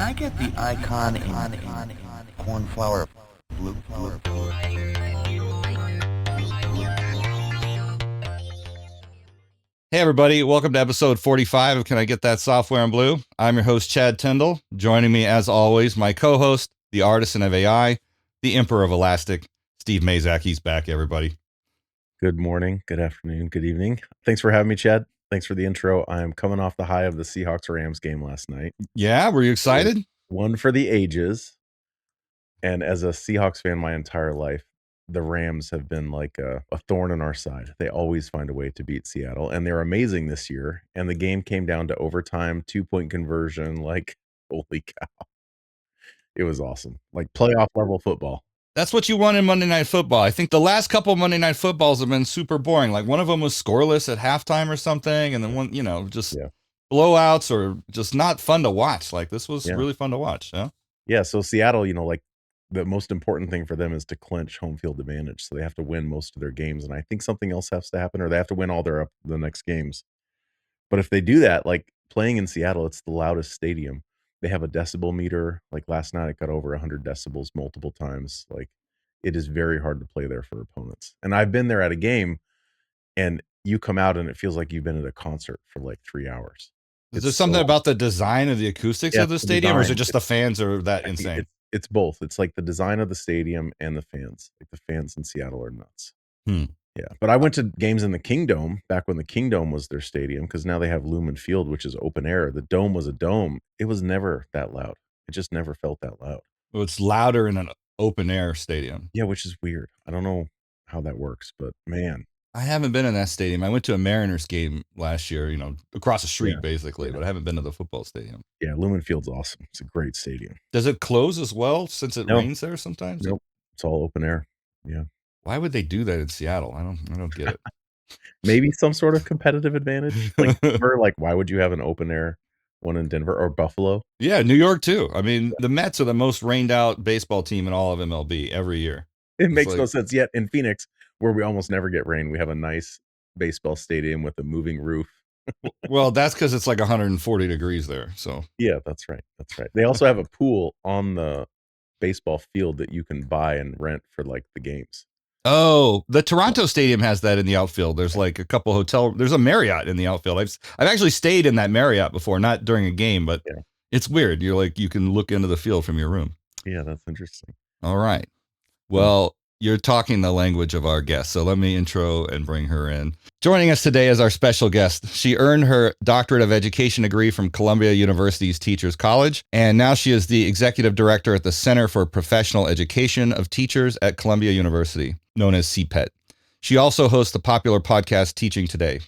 I get the icon in cornflower blue? Hey, everybody. Welcome to episode 45 of Can I Get That Software in Blue? I'm your host, Chad Tyndall. Joining me, as always, my co-host, the artisan of AI, the emperor of Elastic, Steve Mazak. He's back, everybody. Good morning, good afternoon, good evening. Thanks for having me, Chad. Thanks for the intro. I'm coming off the high of the Seahawks-Rams game last night. Yeah, were you excited? One for the ages. And as a Seahawks fan my entire life, the Rams have been like a thorn in our side. They always find a way to beat Seattle, and they're amazing this year. And the game came down to overtime, 2-point conversion. Like, holy cow. It was awesome. Like playoff level football. That's what you want in Monday Night Football. I think the last couple of Monday Night Footballs have been super boring. Like one of them was scoreless at halftime or something, and then one, just blowouts or just not fun to watch. Like this was really fun to watch. Yeah. Yeah. So Seattle, like the most important thing for them is to clinch home field advantage. So they have to win most of their games. And I think something else has to happen, or they have to win all the next games. But if they do that, like playing in Seattle, it's the loudest stadium. They have a decibel meter. Like last night, it got over 100 decibels multiple times. Like it is very hard to play there for opponents. And I've been there at a game, and you come out and it feels like you've been at a concert for like 3 hours. Is there something about the design of the acoustics of the stadium, or is it just the fans are that insane? It's both. It's like the design of the stadium and the fans. Like the fans in Seattle are nuts. Yeah, but I went to games in the Kingdome back when the Kingdome was their stadium, because now they have Lumen Field, which is open air. The Dome was a dome. It was never that loud. It just never felt that loud. Well, it's louder in an open air stadium. Yeah, which is weird. I don't know how that works, but man. I haven't been in that stadium. I went to a Mariners game last year, across the street basically, but I haven't been to the football stadium. Yeah, Lumen Field's awesome. It's a great stadium. Does it close as well since it rains there sometimes? Nope. It's all open air. Yeah. Why would they do that in Seattle? I don't get it. Maybe some sort of competitive advantage. Like Denver, like why would you have an open air one in Denver or Buffalo? Yeah, New York too. I mean, the Mets are the most rained out baseball team in all of MLB every year. It makes no sense. Yet in Phoenix, where we almost never get rain, we have a nice baseball stadium with a moving roof. Well, that's because it's like 140 degrees there. So yeah, that's right. That's right. They also have a pool on the baseball field that you can buy and rent for like the games. Oh, the Toronto Stadium has that in the outfield. There's like a couple there's a Marriott in the outfield. I've actually stayed in that Marriott before, not during a game, but it's weird. You're like, you can look into the field from your room. Yeah, that's interesting. All right. Well, you're talking the language of our guest, so let me intro and bring her in. Joining us today is our special guest. She earned her doctorate of education degree from Columbia University's Teachers College, and now she is the executive director at the Center for Professional Education of Teachers at Columbia University, known as CPET. She also hosts the popular podcast Teaching Today.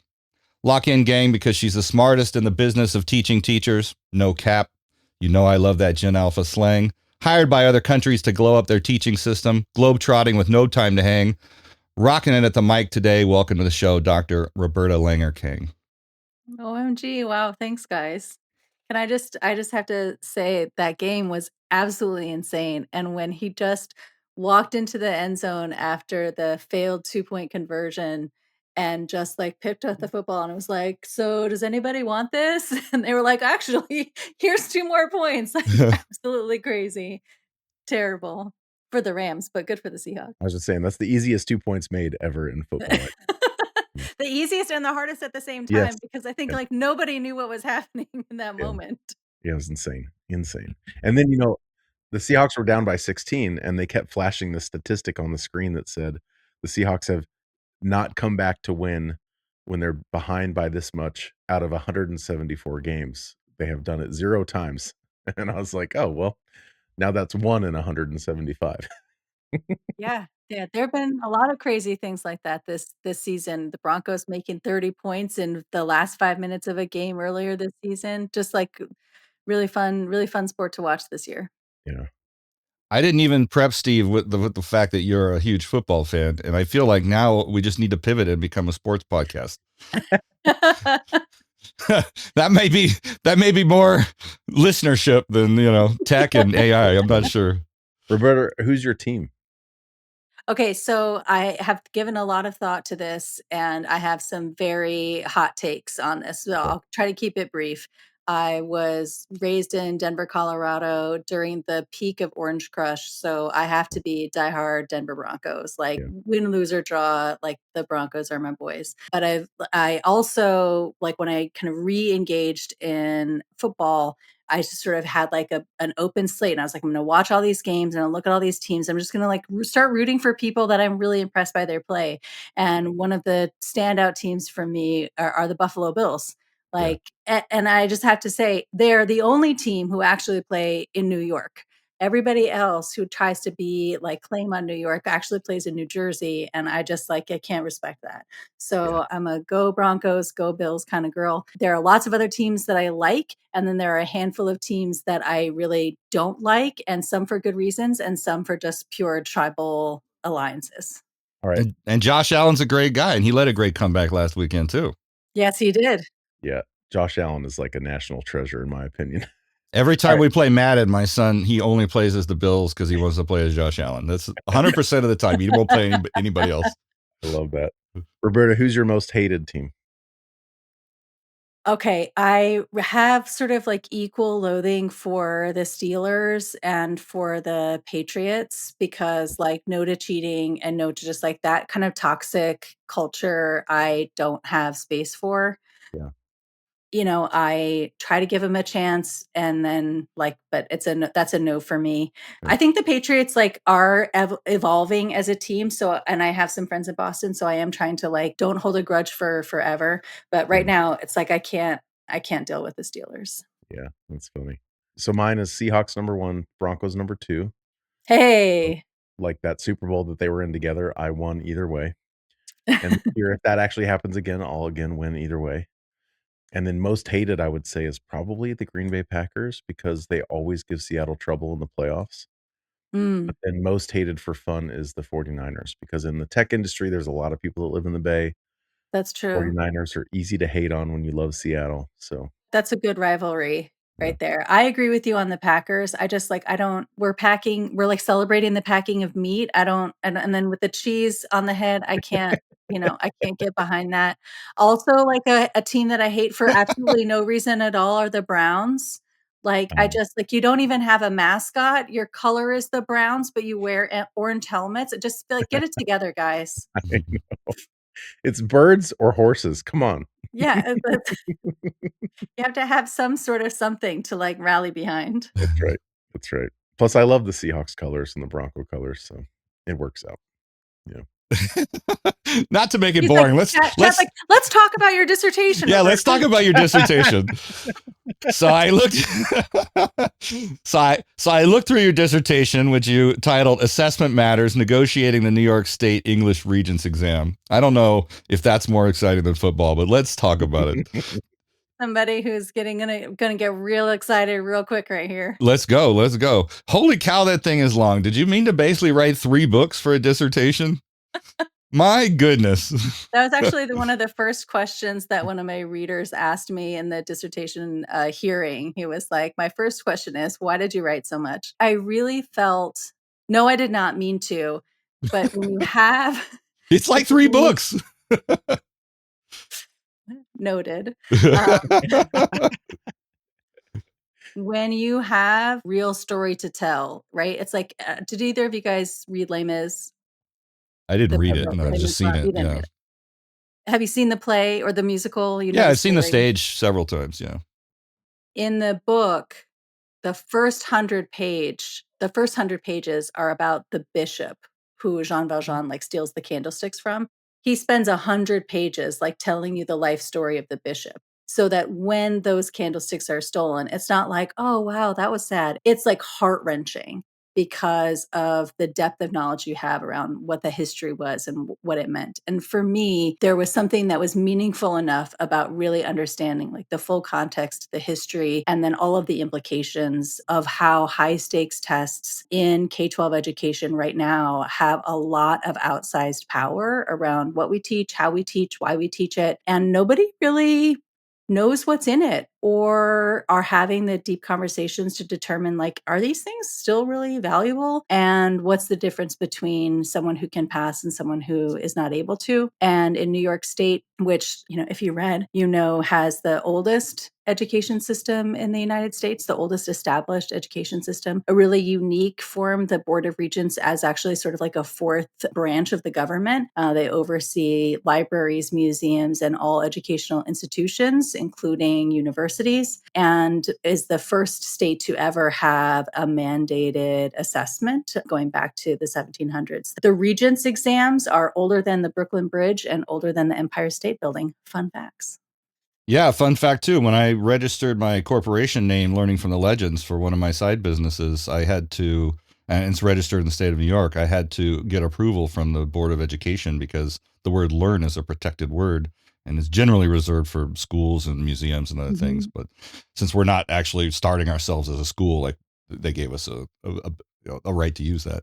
Lock in, gang, because she's the smartest in the business of teaching teachers. No cap. You know I love that Gen Alpha slang. Hired by other countries to glow up their teaching system, globe-trotting with no time to hang. Rocking it at the mic today. Welcome to the show, Dr. Roberta Lenger Kang. OMG. Wow. Thanks, guys. And I just have to say that game was absolutely insane. And when he just walked into the end zone after the failed 2-point conversion and just like picked up the football and was like, so does anybody want this? And they were like, actually, here's 2 more points. Like, absolutely crazy. Terrible for the Rams, but good for the Seahawks. I was just saying, that's the easiest 2 points made ever in football. The easiest and the hardest at the same time, because I think like nobody knew what was happening in that moment. Yeah, it was insane. And then, the Seahawks were down by 16, and they kept flashing the statistic on the screen that said the Seahawks have not come back to win when they're behind by this much out of 174 games. They have done it 0 times. And I was like, oh, well, now that's 1 in 175. Yeah. There have been a lot of crazy things like that this season. The Broncos making 30 points in the last 5 minutes of a game earlier this season. Just like really fun sport to watch this year. Yeah. I didn't even prep Steve with the fact that you're a huge football fan, and I feel like now we just need to pivot and become a sports podcast. That may be more listenership than tech and AI. I'm not sure. Roberta, who's your team? Okay, so I have given a lot of thought to this, and I have some very hot takes on this. So I'll try to keep it brief. I was raised in Denver, Colorado during the peak of Orange Crush, so I have to be diehard Denver Broncos. Like Yeah. win, lose or draw, like the Broncos are my boys. But I also like when I kind of re-engaged in football, I just sort of had like an open slate, and I was like, I'm going to watch all these games and I'll look at all these teams. I'm just going to like start rooting for people that I'm really impressed by their play. And one of the standout teams for me are the Buffalo Bills. Like, and I just have to say, they're the only team who actually play in New York. Everybody else who tries to be like claim on New York actually plays in New Jersey. And I just like, I can't respect that. So I'm a go Broncos, go Bills kind of girl. There are lots of other teams that I like. And then there are a handful of teams that I really don't like, and some for good reasons and some for just pure tribal alliances. All right. And Josh Allen's a great guy, and he led a great comeback last weekend too. Yes, he did. Yeah. Josh Allen is like a national treasure, in my opinion. Every time we play Madden, my son, he only plays as the Bills because he wants to play as Josh Allen. That's 100% of the time. He won't play anybody else. I love that. Roberta, who's your most hated team? Okay, I have sort of like equal loathing for the Steelers and for the Patriots because like no to cheating and no to just like that kind of toxic culture I don't have space for. Yeah. You know, I try to give them a chance and then like, but that's a no for me. Yeah. I think the Patriots like are evolving as a team. So, and I have some friends in Boston, so I am trying to like, don't hold a grudge for forever. But right now it's like, I can't deal with the Steelers. Yeah. That's funny. So mine is Seahawks number 1, Broncos number 2. Hey. Like that Super Bowl that they were in together, I won either way. And here, if that actually happens again, I'll again win either way. And then most hated, I would say, is probably the Green Bay Packers because they always give Seattle trouble in the playoffs. But then most hated for fun is the 49ers because in the tech industry, there's a lot of people that live in the Bay. That's true. 49ers are easy to hate on when you love Seattle. So That's a good rivalry Yeah. right there. I agree with you on the Packers. I just like we're like celebrating the packing of meat. I don't and then with the cheese on the head, I can't, I can't get behind that. Also, like a team that I hate for absolutely no reason at all are the Browns. Like I just like you don't even have a mascot. Your color is the Browns, but you wear orange helmets. It just like get it together, guys. I know. It's birds or horses. Come on. Yeah, you have to have some sort of something to like rally behind. That's right. That's right. Plus, I love the Seahawks colors and the Bronco colors, so it works out. Not to make it He's like, boring. Chad's like, let's talk about your dissertation. Yeah, Roberta." let's talk about your dissertation. So I looked so I looked through your dissertation, which you titled Assessment Matters, Negotiating the New York State English Regents Exam. I don't know if that's more exciting than football, but let's talk about it. Somebody who's gonna get real excited real quick right here. Let's go. Holy cow, that thing is long. Did you mean to basically write 3 books for a dissertation? My goodness. That was actually one of the first questions that one of my readers asked me in the dissertation hearing. He was like, my first question is, why did you write so much? I really felt, no, I did not mean to, but when you have... It's like 3 books. Noted. When you have real story to tell, right? It's like, did either of you guys read Les Mis? I didn't read it. No, I've just seen it. Yeah. Have you seen the play or the musical? Yeah, I've seen the stage several times. Yeah. In the book, the first 100 pages are about the bishop who Jean Valjean like steals the candlesticks from. He spends 100 pages like telling you the life story of the bishop, so that when those candlesticks are stolen, it's not like, oh wow, that was sad. It's like heart-wrenching because of the depth of knowledge you have around what the history was and what it meant. And for me, there was something that was meaningful enough about really understanding like the full context, the history, and then all of the implications of how high stakes tests in K-12 education right now have a lot of outsized power around what we teach, how we teach, why we teach it. And nobody really knows what's in it or are having the deep conversations to determine like, are these things still really valuable? And what's the difference between someone who can pass and someone who is not able to? And in New York State, which, if you read, has the oldest education system in the United States, the oldest established education system, a really unique form, the Board of Regents, as actually sort of like a fourth branch of the government. They oversee libraries, museums, and all educational institutions, including universities, and is the first state to ever have a mandated assessment going back to the 1700s. The Regents exams are older than the Brooklyn Bridge and older than the Empire State Building. Fun facts. Yeah, fun fact too. When I registered my corporation name, learning from the legends, for one of my side businesses, I had to, and it's registered in the state of New York, I had to get approval from the Board of Education because the word learn is a protected word and is generally reserved for schools and museums and other things. But since we're not actually starting ourselves as a school, like they gave us a right to use that.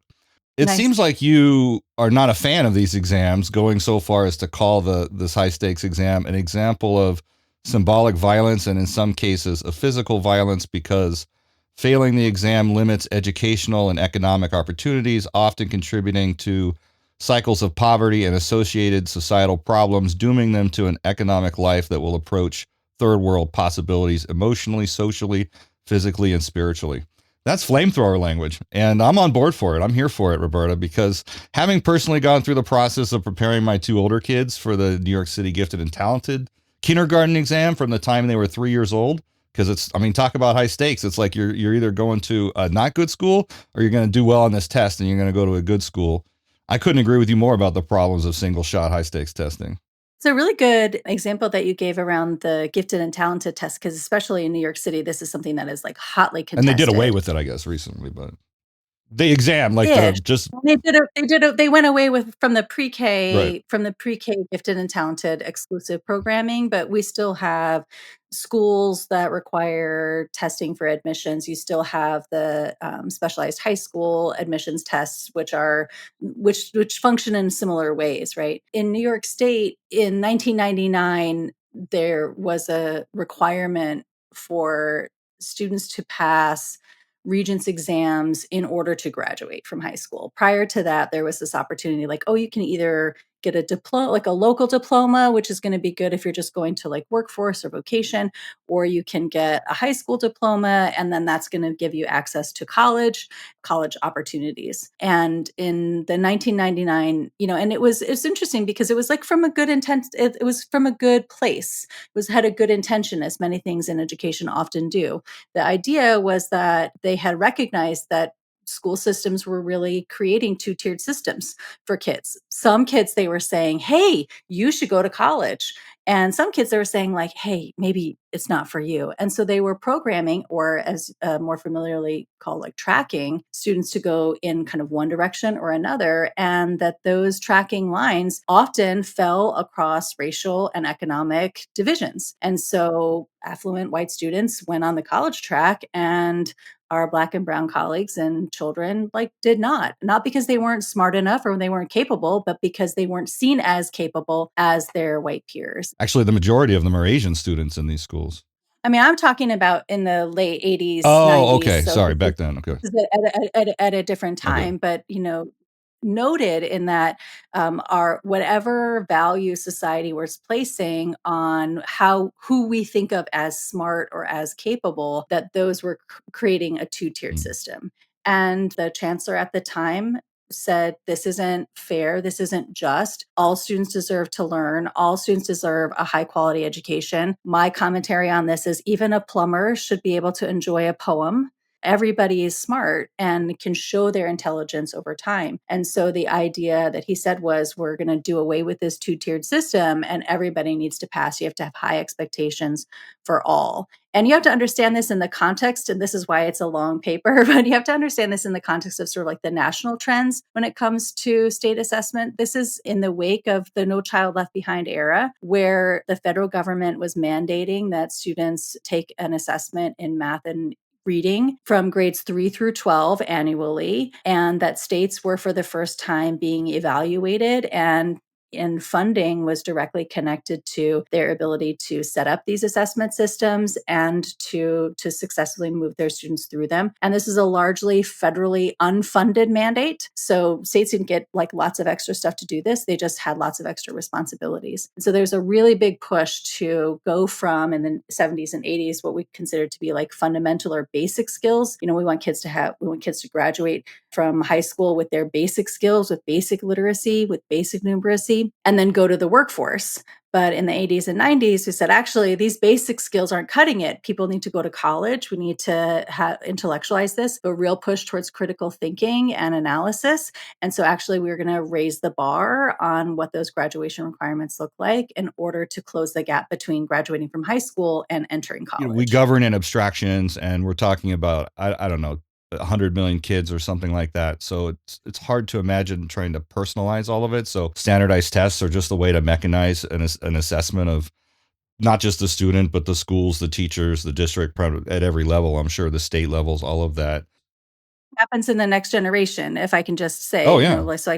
It Nice. seems like you are not a fan of these exams, going so far as to call this high stakes exam an example of symbolic violence and in some cases a physical violence, because failing the exam limits educational and economic opportunities, often contributing to cycles of poverty and associated societal problems, dooming them to an economic life that will approach third world possibilities emotionally, socially, physically, and spiritually. That's flamethrower language, and I'm on board for it. I'm here for it, Roberta, because having personally gone through the process of preparing my two older kids for the New York City Gifted and Talented kindergarten exam from the time they were 3 years old, because talk about high stakes. It's like you're either going to a not good school or you're going to do well on this test and you're going to go to a good school. I couldn't agree with you more about the problems of single shot high stakes testing. It's a really good example that you gave around the gifted and talented test, because especially in New York City, this is something that is like hotly contested. And they did away with it, I guess, recently, but the exam, like they went away from the pre-K Right. from the pre-K gifted and talented exclusive programming, but we still have schools that require testing for admissions. You still have the specialized high school admissions tests, which function in similar ways, right? In New York State in 1999, there was a requirement for students to pass Regents exams in order to graduate from high school. Prior to that, there was this opportunity like, you can either get a diploma, like a local diploma, which is going to be good if you're just going to like workforce or vocation, or you can get a high school diploma, and then that's going to give you access to college opportunities. And in the 1999, and it's interesting because it was like from a good intent, it was from a good place. Had a good intention, as many things in education often do. The idea was that they had recognized that school systems were really creating two-tiered systems for kids. Some kids, they were saying, hey, you should go to college. And some kids, they were saying like, hey, maybe it's not for you. And so they were programming, or as more familiarly called, like tracking students to go in kind of one direction or another. And that those tracking lines often fell across racial and economic divisions. And so affluent white students went on the college track, and our Black and brown colleagues and children did not because they weren't smart enough or they weren't capable, but because they weren't seen as capable as their white peers. Actually, the majority of them are Asian students in these schools. I mean, I'm talking about in the late 80s, Oh, 90s. okay. So Sorry, back then. Okay. At a different time, but noted in that our whatever value society was placing on who we think of as smart or as capable, that those were creating a two-tiered system. And the chancellor at the time said, this isn't fair, this isn't just. All students deserve to learn, all students deserve a high quality education. My commentary on this is even a plumber should be able to enjoy a poem. Everybody is smart and can show their intelligence over time. And so the idea that he said was, we're going to do away with this two-tiered system and everybody needs to pass. You have to have high expectations for all. And you have to understand this in the context, and this is why it's a long paper, but you have to understand this in the context of sort of like the national trends when it comes to state assessment. This is in the wake of the No Child Left Behind era, where the federal government was mandating that students take an assessment in math and reading from grades 3 through 12 annually, and that states were for the first time being evaluated and and funding was directly connected to their ability to set up these assessment systems and to successfully move their students through them. And this is a largely federally unfunded mandate. So states didn't get like lots of extra stuff to do this. They just had lots of extra responsibilities. And so there's a really big push to go from in the 70s and 80s what we considered to be like fundamental or basic skills. We want kids to graduate from high school with their basic skills, with basic literacy, with basic numeracy, and then go to the workforce. But in the 80s and 90s, we said, actually, these basic skills aren't cutting it. People need to go to college. We need to intellectualize this, a real push towards critical thinking and analysis. And so actually, we're going to raise the bar on what those graduation requirements look like in order to close the gap between graduating from high school and entering college. We govern in abstractions, and we're talking about, I don't know, 100 million kids or something like that. So it's hard to imagine trying to personalize all of it. So standardized tests are just a way to mechanize an assessment of not just the student, but the schools, the teachers, the district at every level. I'm sure the state levels, all of that happens in the next generation. If I can just say, oh yeah, so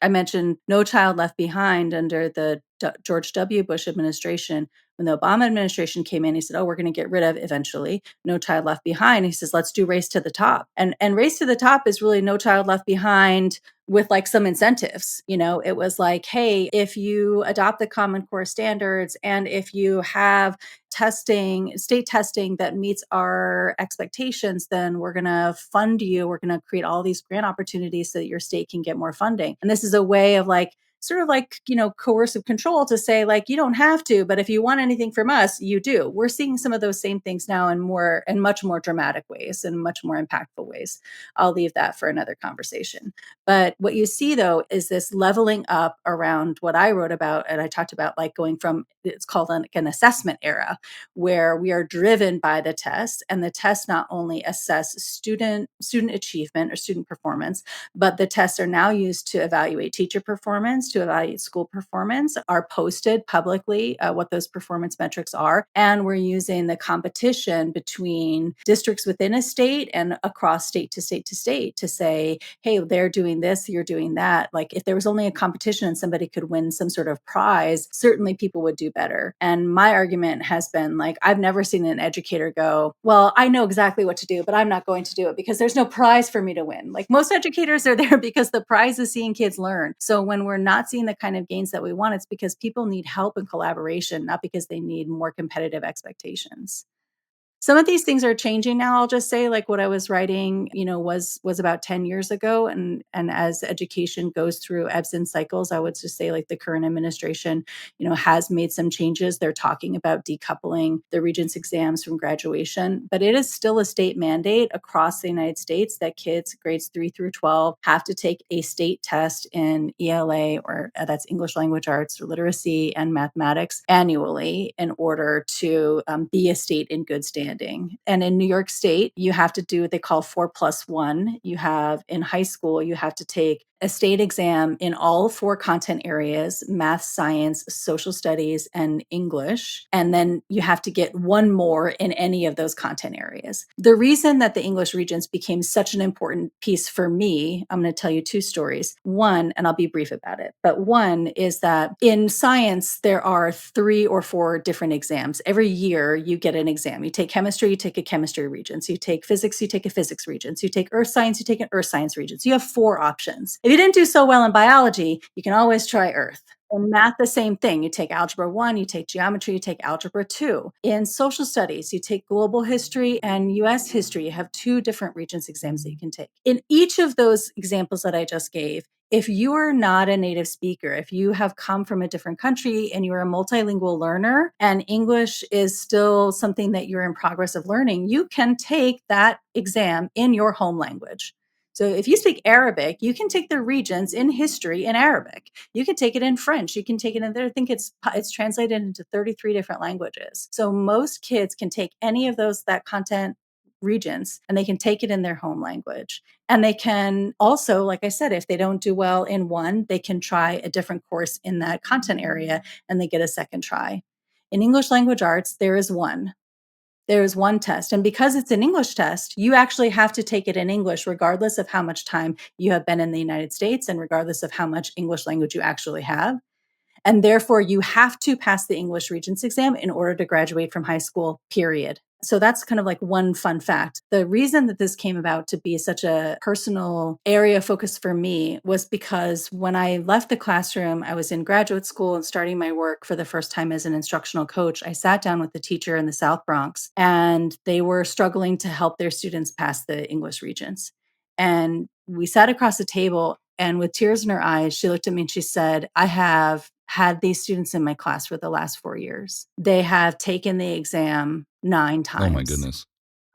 I mentioned No Child Left Behind under the George W. Bush administration. When the Obama administration came in, he said, we're going to get rid of eventually No Child Left Behind. He says, let's do Race to the Top. And Race to the Top is really No Child Left Behind with like some incentives. It was like, hey, if you adopt the Common Core standards and if you have state testing that meets our expectations, then we're going to fund you. We're going to create all these grant opportunities so that your state can get more funding. And this is a way of like, sort of like, coercive control to say like, you don't have to, but if you want anything from us, you do. We're seeing some of those same things now in much more dramatic ways and much more impactful ways. I'll leave that for another conversation. But what you see though, is this leveling up around what I wrote about. And I talked about like going from, it's called an assessment era, where we are driven by the test, and the tests not only assess student achievement or student performance, but the tests are now used to evaluate teacher performance, to evaluate school performance, are posted publicly what those performance metrics are. And we're using the competition between districts within a state and across state to state to state to say, hey, they're doing this, you're doing that. Like if there was only a competition and somebody could win some sort of prize, certainly people would do better. And my argument has been like, I've never seen an educator go, well, I know exactly what to do, but I'm not going to do it because there's no prize for me to win. Like most educators are there because the prize is seeing kids learn. So when we're not seeing the kind of gains that we want, it's because people need help and collaboration, not because they need more competitive expectations. Some of these things are changing now. I'll just say, like what I was writing, was about 10 years ago. And as education goes through ebbs and cycles, I would just say like the current administration, has made some changes. They're talking about decoupling the Regents exams from graduation, but it is still a state mandate across the United States that kids grades 3 through 12 have to take a state test in ELA, or that's English language arts, or literacy and mathematics annually in order to be a state in good standing. And in New York State, you have to do what they call 4+1. You have in high school, you have to take a state exam in all 4 content areas: math, science, social studies, and English. And then you have to get one more in any of those content areas. The reason that the English Regents became such an important piece for me, I'm going to tell you 2 stories. One, and I'll be brief about it, but one is that in science, there are 3 or 4 different exams. Every year you get an exam. You take chemistry, you take a chemistry Regents. You take physics, you take a physics Regents. You take earth science, you take an earth science Regents. You have 4 options. If you didn't do so well in biology, you can always try earth. In math, the same thing. You take algebra 1, you take geometry, you take algebra 2. In social studies, you take global history and US history. You have 2 different Regents exams that you can take. In each of those examples that I just gave, if you are not a native speaker, if you have come from a different country and you are a multilingual learner and English is still something that you're in progress of learning, you can take that exam in your home language. So if you speak Arabic, you can take the Regents in history in Arabic. You can take it in French. You can take it in there. I think it's translated into 33 different languages. So most kids can take any of that content Regents, and they can take it in their home language. And they can also, like I said, if they don't do well in one, they can try a different course in that content area and they get a second try. In English language arts, there is one. There is one test. And because it's an English test, you actually have to take it in English, regardless of how much time you have been in the United States and regardless of how much English language you actually have. And therefore, you have to pass the English Regents exam in order to graduate from high school, period. So that's kind of like one fun fact. The reason that this came about to be such a personal area of focus for me was because when I left the classroom, I was in graduate school and starting my work for the first time as an instructional coach. I sat down with the teacher in the South Bronx, and they were struggling to help their students pass the English Regents. And we sat across the table, and with tears in her eyes, she looked at me and she said, I have had these students in my class for the last 4 years. They have taken the exam 9 times. Oh my goodness.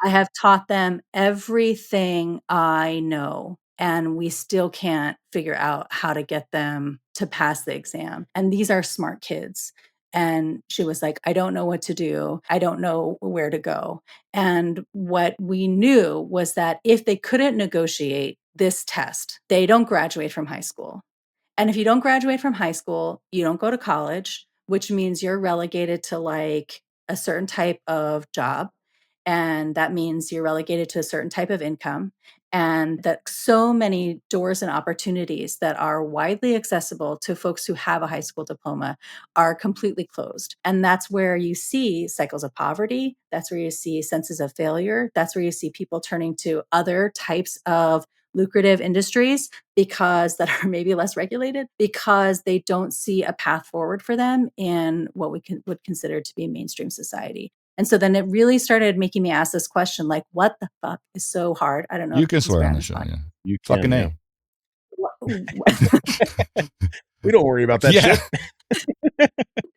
I have taught them everything I know, and we still can't figure out how to get them to pass the exam. And these are smart kids. And she was like, I don't know what to do. I don't know where to go. And what we knew was that if they couldn't negotiate this test, they don't graduate from high school. And if you don't graduate from high school, you don't go to college, which means you're relegated to like a certain type of job. And that means you're relegated to a certain type of income. And that so many doors and opportunities that are widely accessible to folks who have a high school diploma are completely closed. And that's where you see cycles of poverty. That's where you see senses of failure. That's where you see people turning to other types of lucrative industries because that are maybe less regulated because they don't see a path forward for them in what we would consider to be mainstream society. And so then it really started making me ask this question, like, what the fuck is so hard? I don't know You if can this is swear on around the this show. podcast. Yeah. You Fucking can, A. We don't worry about that Yeah. shit.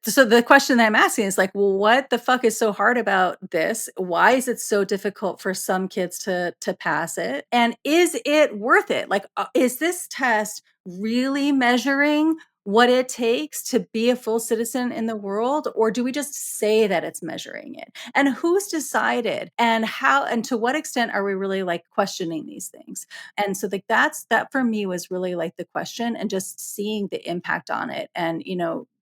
So the question that I'm asking is like, well, what the fuck is so hard about this? Why is it so difficult for some kids to pass it? And is it worth it? Like, is this test really measuring what it takes to be a full citizen in the world? Or do we just say that it's measuring it? And who's decided? And how and to what extent are we really like questioning these things? And so like that for me was really like the question and just seeing the impact on it. And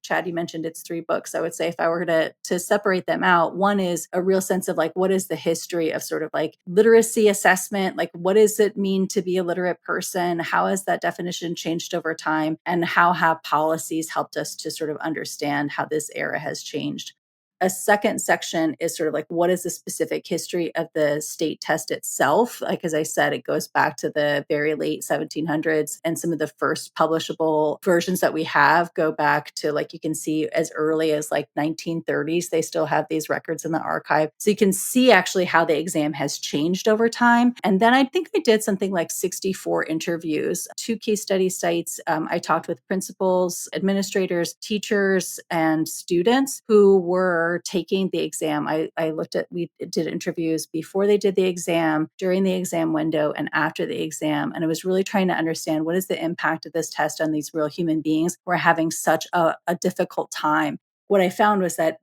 Chad, you mentioned it's 3 books. I would say if I were to separate them out, one is a real sense of like, what is the history of sort of like literacy assessment? Like, what does it mean to be a literate person? How has that definition changed over time? And how have policies helped us to sort of understand how this era has changed? A second section is sort of like, what is the specific history of the state test itself? Like, as I said, it goes back to the very late 1700s, and some of the first publishable versions that we have go back to, like, you can see as early as like 1930s. They still have these records in the archive. So you can see actually how the exam has changed over time. And then I think I did something like 64 interviews, 2 case study sites. I talked with principals, administrators, teachers, and students who were taking the exam. We did interviews before they did the exam, during the exam window, and after the exam. And I was really trying to understand what is the impact of this test on these real human beings who are having such a difficult time. What I found was that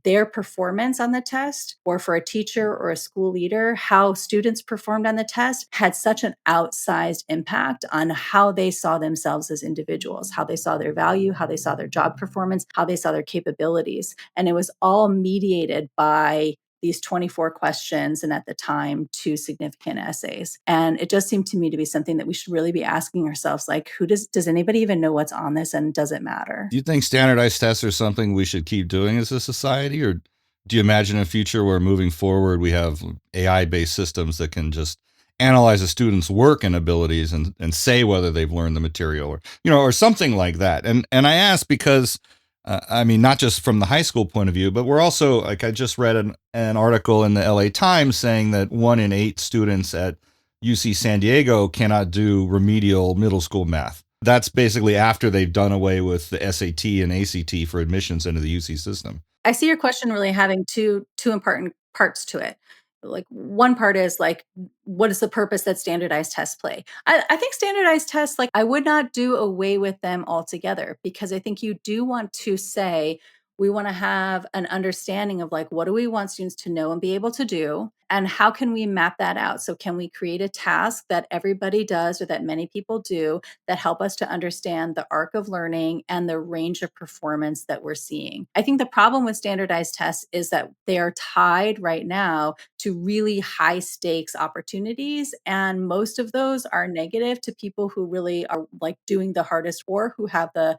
their performance on the test, or for a teacher or a school leader, how students performed on the test had such an outsized impact on how they saw themselves as individuals, how they saw their value, how they saw their job performance, how they saw their capabilities. And it was all mediated by these 24 questions, and at the time, 2 significant essays. And it just seemed to me to be something that we should really be asking ourselves, like, does anybody even know what's on this, and does it matter? Do you think standardized tests are something we should keep doing as a society? Or do you imagine a future where moving forward, we have AI-based systems that can just analyze a student's work and abilities and say whether they've learned the material or something like that? And I ask because I mean, not just from the high school point of view, but we're also, like, I just read an article in the LA Times saying that 1 in 8 students at UC San Diego cannot do remedial middle school math. That's basically after they've done away with the SAT and ACT for admissions into the UC system. I see your question really having two important parts to it. Like, one part is like, what is the purpose that standardized tests play? I think standardized tests, like, I would not do away with them altogether, because I think you do want to say, we want to have an understanding of like, what do we want students to know and be able to do? And how can we map that out? So can we create a task that everybody does or that many people do that help us to understand the arc of learning and the range of performance that we're seeing? I think the problem with standardized tests is that they are tied right now to really high stakes opportunities. And most of those are negative to people who really are like doing the hardest or who have the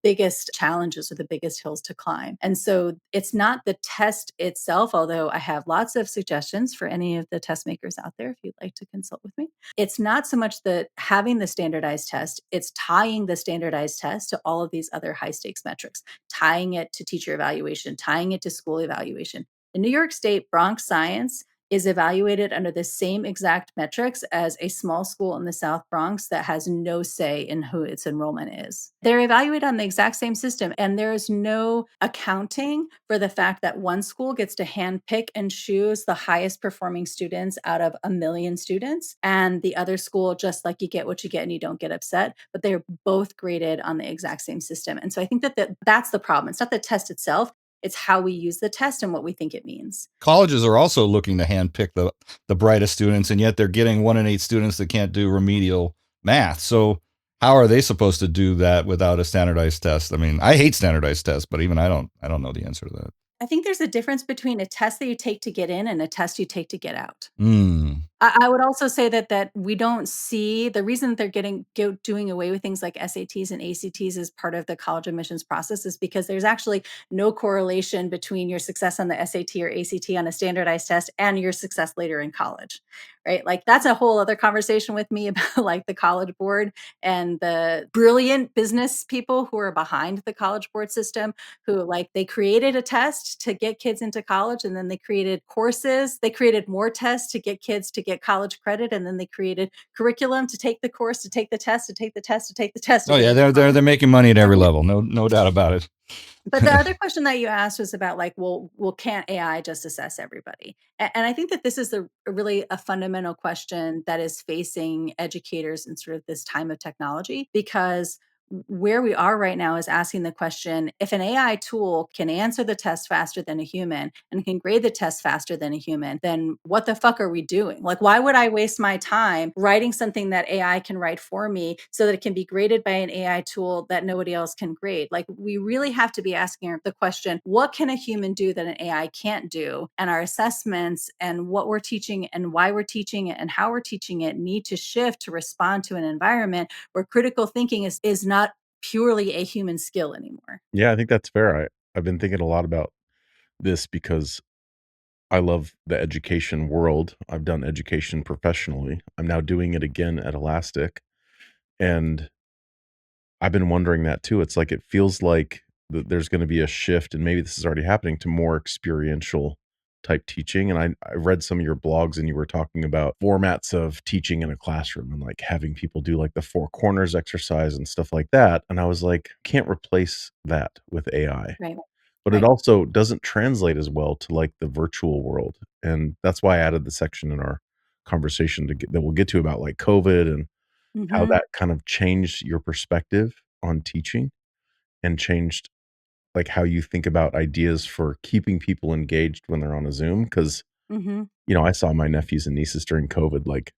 biggest challenges or the biggest hills to climb. And so it's not the test itself, although I have lots of suggestions for any of the test makers out there if you'd like to consult with me. It's not so much that having the standardized test, it's tying the standardized test to all of these other high stakes metrics, tying it to teacher evaluation, tying it to school evaluation. In New York State, Bronx Science is evaluated under the same exact metrics as a small school in the South Bronx that has no say in who its enrollment is. They're evaluated on the exact same system, and there is no accounting for the fact that one school gets to handpick and choose the highest performing students out of 1 million students, and the other school, just like you get what you get and you don't get upset, but they're both graded on the exact same system. And so I think that that's the problem. It's not the test itself. It's how we use the test and what we think it means. Colleges are also looking to handpick the brightest students, and yet they're getting 1 in 8 students that can't do remedial math. So how are they supposed to do that without a standardized test? I mean, I hate standardized tests, but even I don't know the answer to that. I think there's a difference between a test that you take to get in and a test you take to get out. Mm. I would also say that we don't see the reason that they're doing away with things like SATs and ACTs as part of the college admissions process is because there's actually no correlation between your success on the SAT or ACT on a standardized test and your success later in college, right? Like that's a whole other conversation with me about like the College Board and the brilliant business people who are behind the College Board system who like they created a test to get kids into college and then they created courses, they created more tests to get kids to get college credit, and then they created curriculum to take the course, to take the test, to take the test, to take the test. Oh yeah, they're making money at every level. No doubt about it. But the other question that you asked was about like, well, can't AI just assess everybody? And I think that this is really a fundamental question that is facing educators in sort of this time of technology, because where we are right now is asking the question, if an AI tool can answer the test faster than a human and can grade the test faster than a human, then what the fuck are we doing? Like, why would I waste my time writing something that AI can write for me so that it can be graded by an AI tool that nobody else can grade? Like, we really have to be asking the question, what can a human do that an AI can't do? And our assessments and what we're teaching and why we're teaching it and how we're teaching it need to shift to respond to an environment where critical thinking is not purely a human skill anymore. Yeah, I think that's fair. I've been thinking a lot about this because I love the education world. I've done education professionally. I'm now doing it again at Elastic. And I've been wondering that too. It's like it feels like there's going to be a shift, and maybe this is already happening, to more experiential type teaching. And I read some of your blogs, and you were talking about formats of teaching in a classroom and like having people do like the 4 corners exercise and stuff like that. And I was like, can't replace that with AI. Right. But it Right. also doesn't translate as well to like the virtual world. And that's why I added the section in our conversation that we'll get to about like COVID and how Mhm. that kind of changed your perspective on teaching and changed like how you think about ideas for keeping people engaged when they're on a Zoom. Cause, Mhm. I saw my nephews and nieces during COVID, like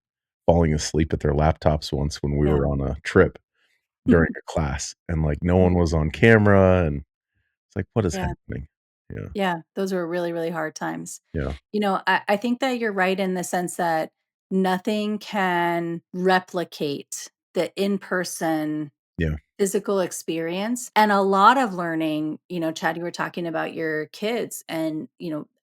falling asleep at their laptops once when we Yeah. were on a trip during a class, and like no one was on camera, and it's like, what is Yeah. happening? Yeah. Yeah. Those were really, really hard times. Yeah. I think that you're right in the sense that nothing can replicate the in-person Yeah. physical experience. And a lot of learning, Chad, you were talking about your kids and,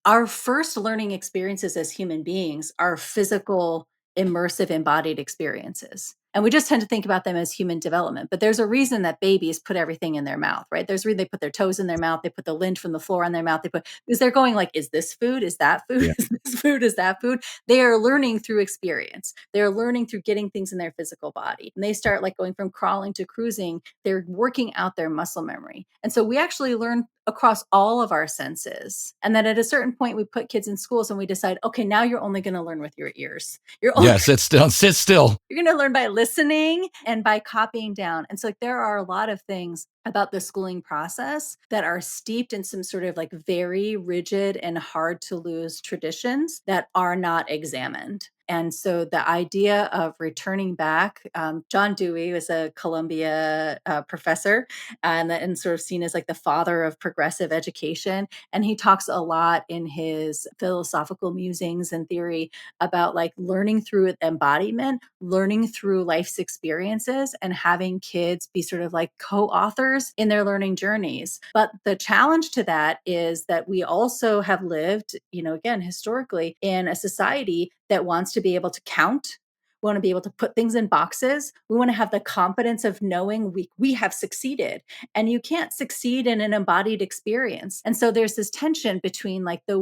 our first learning experiences as human beings are physical, immersive, embodied experiences. And we just tend to think about them as human development. But there's a reason that babies put everything in their mouth, right? There's a reason they put their toes in their mouth, they put the lint from the floor on their mouth, because they're going like, is this food? Is that food? Yeah. Is this food? Is that food? They are learning through experience. They're learning through getting things in their physical body. And they start like going from crawling to cruising. They're working out their muscle memory. And so we actually learn across all of our senses. And then at a certain point, we put kids in schools and we decide, okay, now you're only going to learn with your ears. You're only Yeah, sit still. you're going to learn by listening and by copying down. And so like, there are a lot of things about the schooling process that are steeped in some sort of like very rigid and hard to lose traditions that are not examined. And so the idea of returning back, John Dewey was a Columbia professor and sort of seen as like the father of progressive education. And he talks a lot in his philosophical musings and theory about like learning through embodiment, learning through life's experiences, and having kids be sort of like co-authors in their learning journeys. But the challenge to that is that we also have lived, again, historically in a society that wants to be able to count. We want to be able to put things in boxes. We want to have the confidence of knowing we have succeeded. And you can't succeed in an embodied experience. And so there's this tension between like the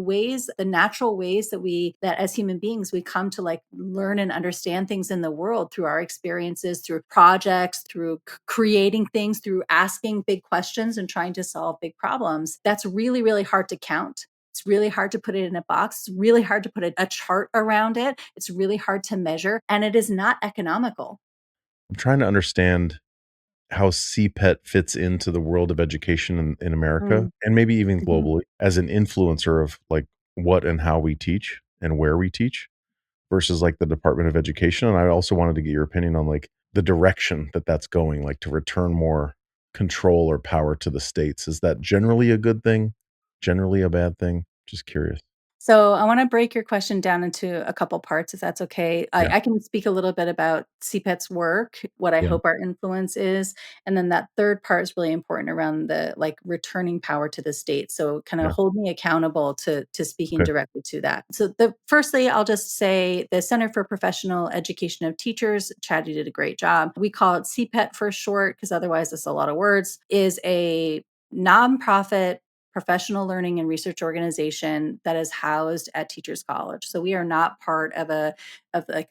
natural ways that as human beings, we come to like learn and understand things in the world through our experiences, through projects, through creating things, through asking big questions and trying to solve big problems. That's really, really hard to count. It's really hard to put it in a box. It's really hard to put a chart around it. It's really hard to measure, and it is not economical. I'm trying to understand how CPET fits into the world of education in America and maybe even Mhm. globally as an influencer of like what and how we teach and where we teach versus like the Department of Education. And I also wanted to get your opinion on like the direction that that's going, like to return more control or power to the states. Is that generally a good thing? Generally a bad thing? Just curious. So I want to break your question down into a couple parts, if that's okay. Yeah. I can speak a little bit about CPET's work, what I Yeah. hope our influence is, and then that third part is really important around the like returning power to the state. So kind of Yeah. hold me accountable to speaking Okay. directly to that. So the firstly, I'll just say the Center for Professional Education of Teachers, Chatty did a great job. We call it CPET for short because otherwise it's a lot of words. Is a nonprofit professional learning and research organization that is housed at Teachers College. So we are not part of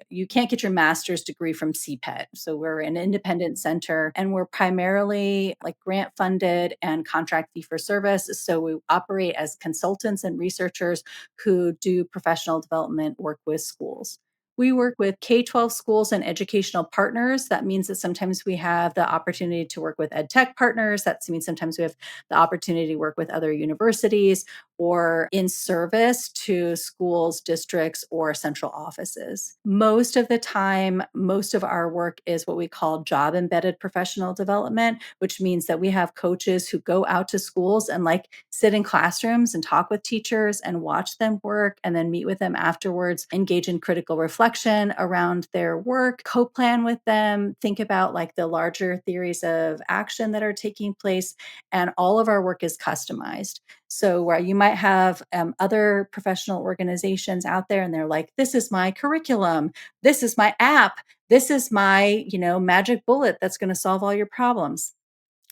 you can't get your master's degree from CPET. So we're an independent center and we're primarily like grant funded and contract fee for service. So we operate as consultants and researchers who do professional development work with schools. We work with K-12 schools and educational partners. That means that sometimes we have the opportunity to work with ed tech partners. That means sometimes we have the opportunity to work with other universities or in service to schools, districts, or central offices. Most of the time, most of our work is what we call job embedded professional development, which means that we have coaches who go out to schools and like sit in classrooms and talk with teachers and watch them work and then meet with them afterwards, engage in critical reflection around their work, co-plan with them, think about like the larger theories of action that are taking place, and all of our work is customized. So where you might have other professional organizations out there and they're like, this is my curriculum, this is my app, this is my, magic bullet that's going to solve all your problems.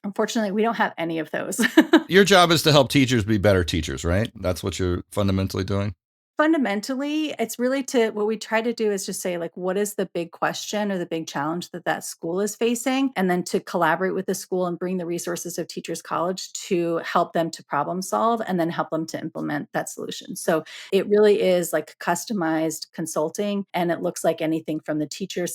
Unfortunately, we don't have any of those. Your job is to help teachers be better teachers, right? That's what you're fundamentally doing. Fundamentally, it's really what we try to do is just say, like, what is the big question or the big challenge that school is facing? And then to collaborate with the school and bring the resources of Teachers College to help them to problem solve and then help them to implement that solution. So it really is like customized consulting. And it looks like anything from the teacher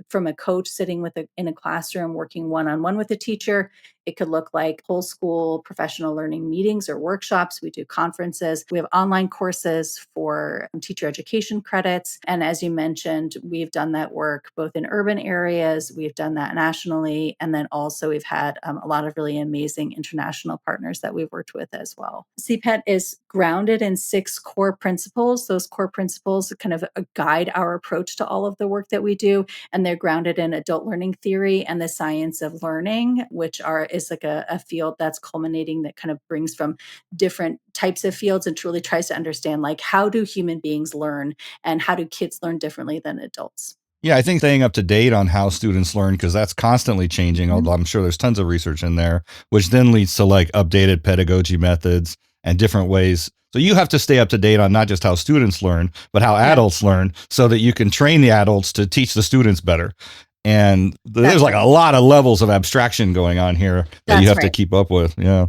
from a coach sitting in a classroom working one-on-one with a teacher. It could look like whole school professional learning meetings or workshops. We do conferences. We have online courses for teacher education credits. And as you mentioned, we've done that work both in urban areas. We've done that nationally. And then also we've had a lot of really amazing international partners that we've worked with as well. CPET is grounded in 6 core principles. Those core principles kind of guide our approach to all of the work that we do. And they're grounded in adult learning theory and the science of learning, which is like a field that's culminating that kind of brings from different types of fields and truly tries to understand like how do human beings learn and how do kids learn differently than adults. Yeah, I think staying up to date on how students learn, because that's constantly changing, although I'm sure there's tons of research in there, which then leads to like updated pedagogy methods and different ways. So you have to stay up to date on not just how students learn, but how adults learn so that you can train the adults to teach the students better. And there's like a lot of levels of abstraction going on here that you have to keep up with. Yeah.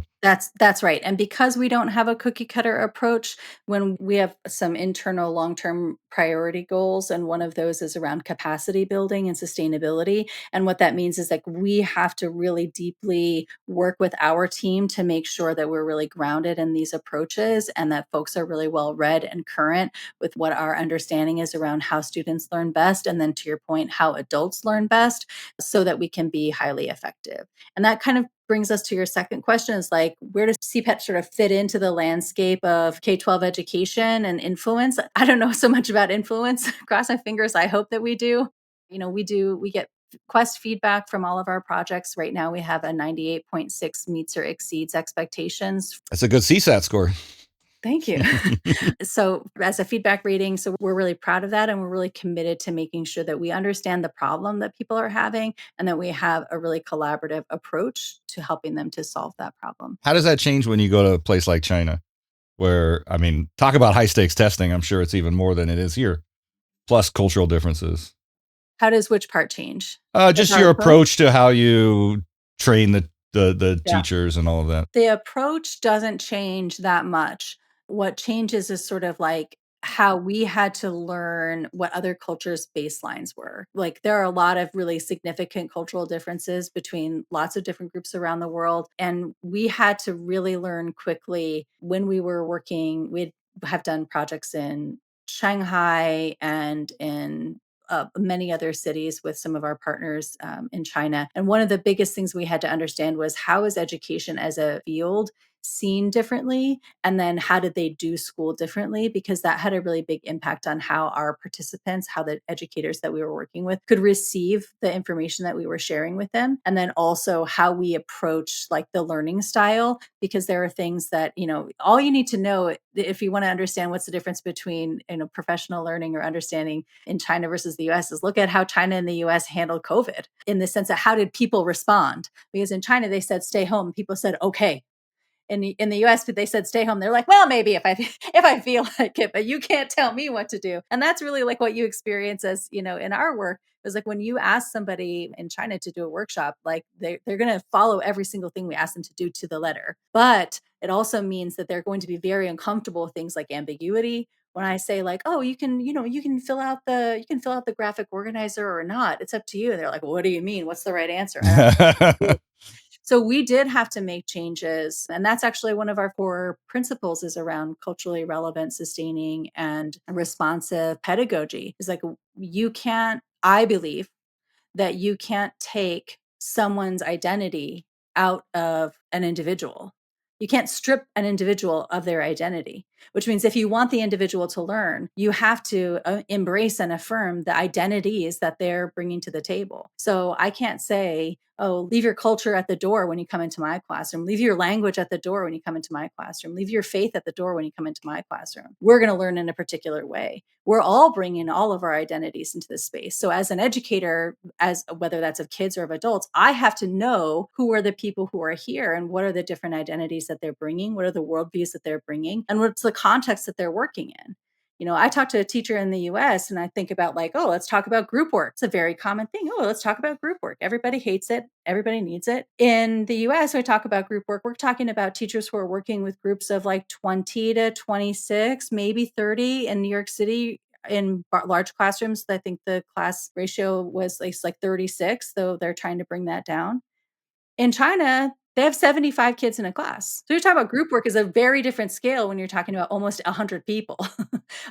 That's right. And because we don't have a cookie cutter approach, when we have some internal long-term priority goals, and one of those is around capacity building and sustainability. And what that means is like we have to really deeply work with our team to make sure that we're really grounded in these approaches and that folks are really well read and current with what our understanding is around how students learn best. And then to your point, how adults learn best so that we can be highly effective. And that kind of brings us to your second question is like, where does CPET sort of fit into the landscape of K-12 education and influence? I don't know so much about influence. Cross my fingers. I hope that we do. We get Quest feedback from all of our projects. Right now, we have a 98.6 meets or exceeds expectations. That's a good CSAT score. Thank you. So as a feedback rating, so we're really proud of that. And we're really committed to making sure that we understand the problem that people are having and that we have a really collaborative approach to helping them to solve that problem. How does that change when you go to a place like China? Where, I mean, talk about high stakes testing. I'm sure it's even more than it is here, plus cultural differences. How does which part change? Just your approach to how you train the Yeah. teachers and all of that. The approach doesn't change that much. What changes is sort of like how we had to learn what other cultures' baselines were. Like there are a lot of really significant cultural differences between lots of different groups around the world. And we had to really learn quickly when we were working, we'd have done projects in Shanghai and in many other cities with some of our partners in China. And one of the biggest things we had to understand was how is education as a field seen differently? And then how did they do school differently? Because that had a really big impact on how our participants, how the educators that we were working with could receive the information that we were sharing with them. And then also how we approach like the learning style, because there are things that, all you need to know if you want to understand what's the difference between, professional learning or understanding in China versus the US is look at how China and the US handled COVID in the sense of how did people respond? Because in China, they said, stay home. People said, okay. In the US, they said stay home. They're like, well, maybe if I if I feel like it, but you can't tell me what to do. And that's really like what you experience as, in our work. It was like when you ask somebody in China to do a workshop, like they're going to follow every single thing we ask them to do to the letter. But it also means that they're going to be very uncomfortable with things like ambiguity. When I say like, oh, you can fill out the graphic organizer or not, it's up to you. And they're like, well, what do you mean? What's the right answer? So we did have to make changes. And that's actually one of our core principles is around culturally relevant, sustaining, and responsive pedagogy. It's like I believe that you can't take someone's identity out of an individual. You can't strip an individual of their identity, which means if you want the individual to learn, you have to embrace and affirm the identities that they're bringing to the table. So I can't say, oh, leave your culture at the door when you come into my classroom. Leave your language at the door when you come into my classroom. Leave your faith at the door when you come into my classroom. We're going to learn in a particular way. We're all bringing all of our identities into this space. So as an educator, as whether that's of kids or of adults, I have to know who are the people who are here and what are the different identities that they're bringing, what are the worldviews that they're bringing, and what's the context that they're working in. I talk to a teacher in the US and I think about like, oh, let's talk about group work. It's a very common thing. Oh, let's talk about group work. Everybody hates it. Everybody needs it. In the US, when we talk about group work, we're talking about teachers who are working with groups of like 20 to 26, maybe 30 in New York City. In large classrooms, I think the class ratio was like 36, though they're trying to bring that down. In China, they have 75 kids in a class. So you're talking about group work is a very different scale when you're talking about almost 100 people.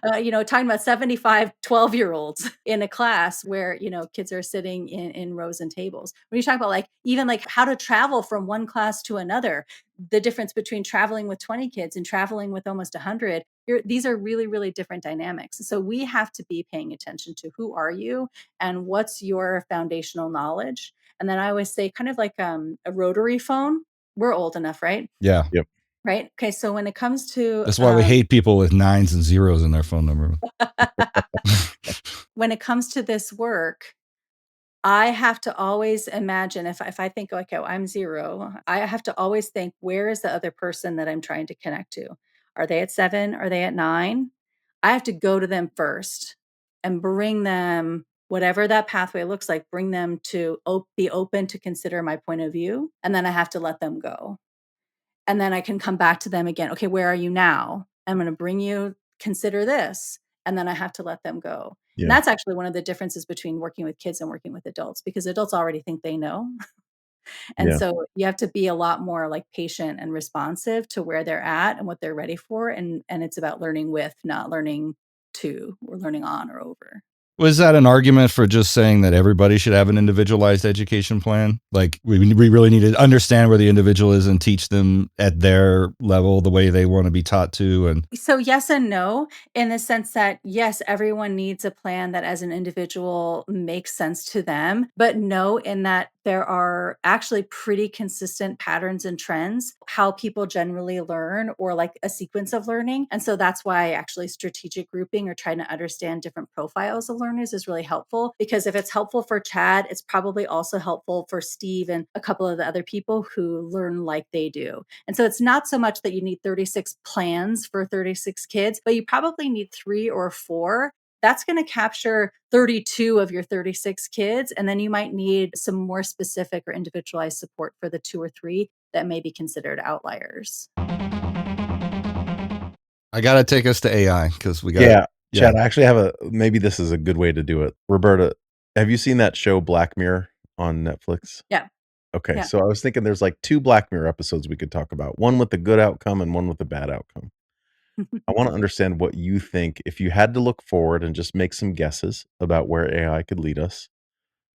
Talking about 75 12-year-olds in a class where, kids are sitting in rows and tables. When you talk about like even like how to travel from one class to another, the difference between traveling with 20 kids and traveling with almost 100, these are really, really different dynamics. So we have to be paying attention to who are you and what's your foundational knowledge. And then I always say kind of like a rotary phone. We're old enough, right? Yeah. Yep. Right. Okay. So when it comes to That's why we hate people with 9s and 0s in their phone number. when it comes to this work, I have to always imagine if I think like, oh, I'm 0, I have to always think, where is the other person that I'm trying to connect to? Are they at 7? Are they at 9? I have to go to them first and bring them whatever that pathway looks like, bring them to be open to consider my point of view. And then I have to let them go. And then I can come back to them again. Okay, where are you now? I'm going to bring you, consider this. And then I have to let them go. And Yeah. that's actually one of the differences between working with kids and working with adults, because adults already think they know. And Yeah. so you have to be a lot more like patient and responsive to where they're at and what they're ready for. And it's about learning with, not learning to, or learning on or over. Was that an argument for just saying that everybody should have an individualized education plan? Like we really need to understand where the individual is and teach them at their level the way they want to be taught to. And So yes and no, in the sense that yes, everyone needs a plan that as an individual makes sense to them, but no, in that there are actually pretty consistent patterns and trends, how people generally learn, or like a sequence of learning. And so that's why actually strategic grouping, or trying to understand different profiles of learners, is really helpful, because if it's helpful for Chad, it's probably also helpful for Steve and a couple of the other people who learn like they do. And so it's not so much that you need 36 plans for 36 kids, but you probably need 3 or 4. That's going to capture 32 of your 36 kids. And then you might need some more specific or individualized support for the 2 or 3 that may be considered outliers. I got to take us to AI because we got. Yeah. Chad, I actually have maybe this is a good way to do it. Roberta, have you seen that show Black Mirror on Netflix? Yeah. Okay. Yeah. So I was thinking there's like 2 Black Mirror episodes we could talk about, one with the good outcome and one with the bad outcome. I want to understand what you think if you had to look forward and just make some guesses about where AI could lead us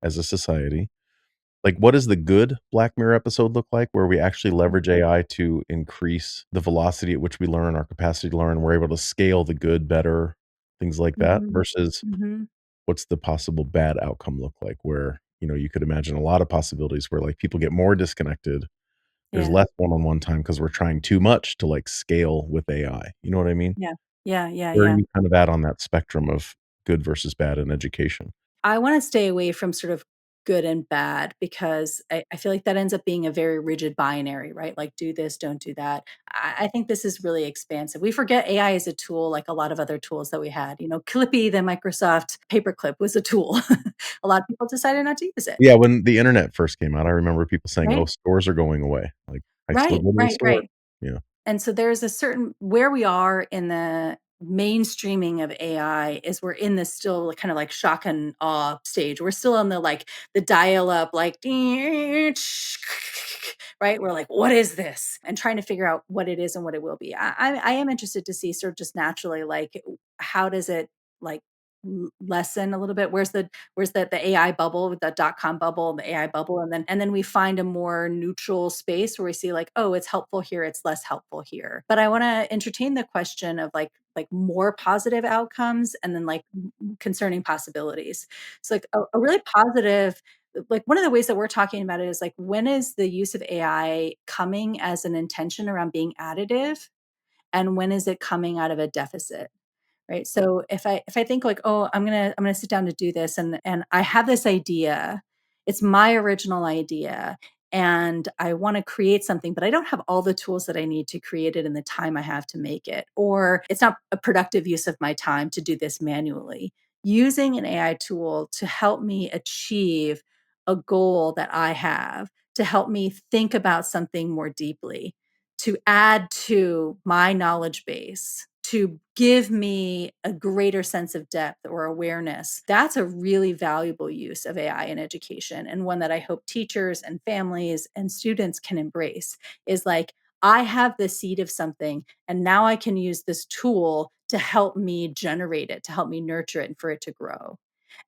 as a society. Like, what does the good Black Mirror episode look like, where we actually leverage AI to increase the velocity at which we learn, our capacity to learn, we're able to scale the good better, things like that, versus what's the possible bad outcome look like, where, you could imagine a lot of possibilities where like people get more disconnected. There's Yeah. less one-on-one time because we're trying too much to like scale with AI. You know what I mean? Yeah. Yeah. Yeah. Where are Yeah. you kind of at on that spectrum of good versus bad in education? I want to stay away from sort of good and bad, because I feel like that ends up being a very rigid binary, right? Like do this, don't do that. I think this is really expansive. We forget AI is a tool like a lot of other tools that we had. Clippy, the Microsoft paperclip, was a tool. A lot of people decided not to use it. Yeah, when the internet first came out, I remember people saying, "Oh, Right? stores are going away." Like, I still Right, go to the right, store. right. Yeah. And so there's a certain where we are in the mainstreaming of AI is we're in this still kind of like shock and awe stage. We're still on the dial up, like right. We're like, what is this? And trying to figure out what it is and what it will be. I am interested to see sort of just naturally, like, how does it like lessen a little bit? Where's the AI bubble, with the .com bubble and the AI bubble, and then we find a more neutral space where we see like, oh, it's helpful here, it's less helpful here. But I want to entertain the question of like more positive outcomes, and then like concerning possibilities. So like a really positive, like one of the ways that we're talking about it is like, when is the use of AI coming as an intention around being additive, and when is it coming out of a deficit? Right. So if I think like, oh, I'm gonna sit down to do this, and I have this idea, it's my original idea, and I want to create something, but I don't have all the tools that I need to create it in the time I have to make it, or it's not a productive use of my time to do this manually. Using an AI tool to help me achieve a goal that I have, to help me think about something more deeply, to add to my knowledge base, to give me a greater sense of depth or awareness. That's a really valuable use of AI in education, and one that I hope teachers and families and students can embrace. Is like, I have the seed of something, and now I can use this tool to help me generate it, to help me nurture it, and for it to grow.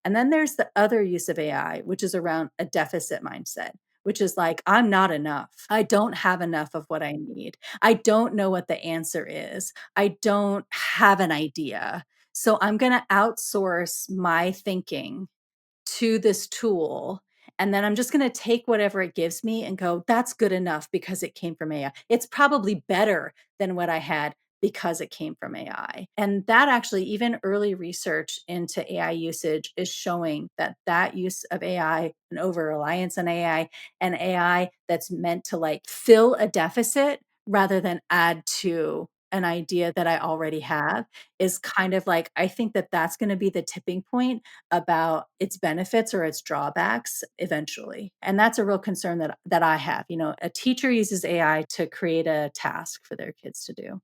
And then there's the other use of AI, which is around a deficit mindset, which is like, I'm not enough. I don't have enough of what I need. I don't know what the answer is. I don't have an idea. So I'm going to outsource my thinking to this tool. And then I'm just going to take whatever it gives me and go, that's good enough because it came from AI. It's probably better than what I had because it came from AI. And that actually, even early research into AI usage is showing that that use of AI, and over reliance on AI, and AI that's meant to like fill a deficit rather than add to an idea that I already have is kind of like, I think that that's going to be the tipping point about its benefits or its drawbacks eventually. And that's a real concern that I have. You know, a teacher uses AI to create a task for their kids to do.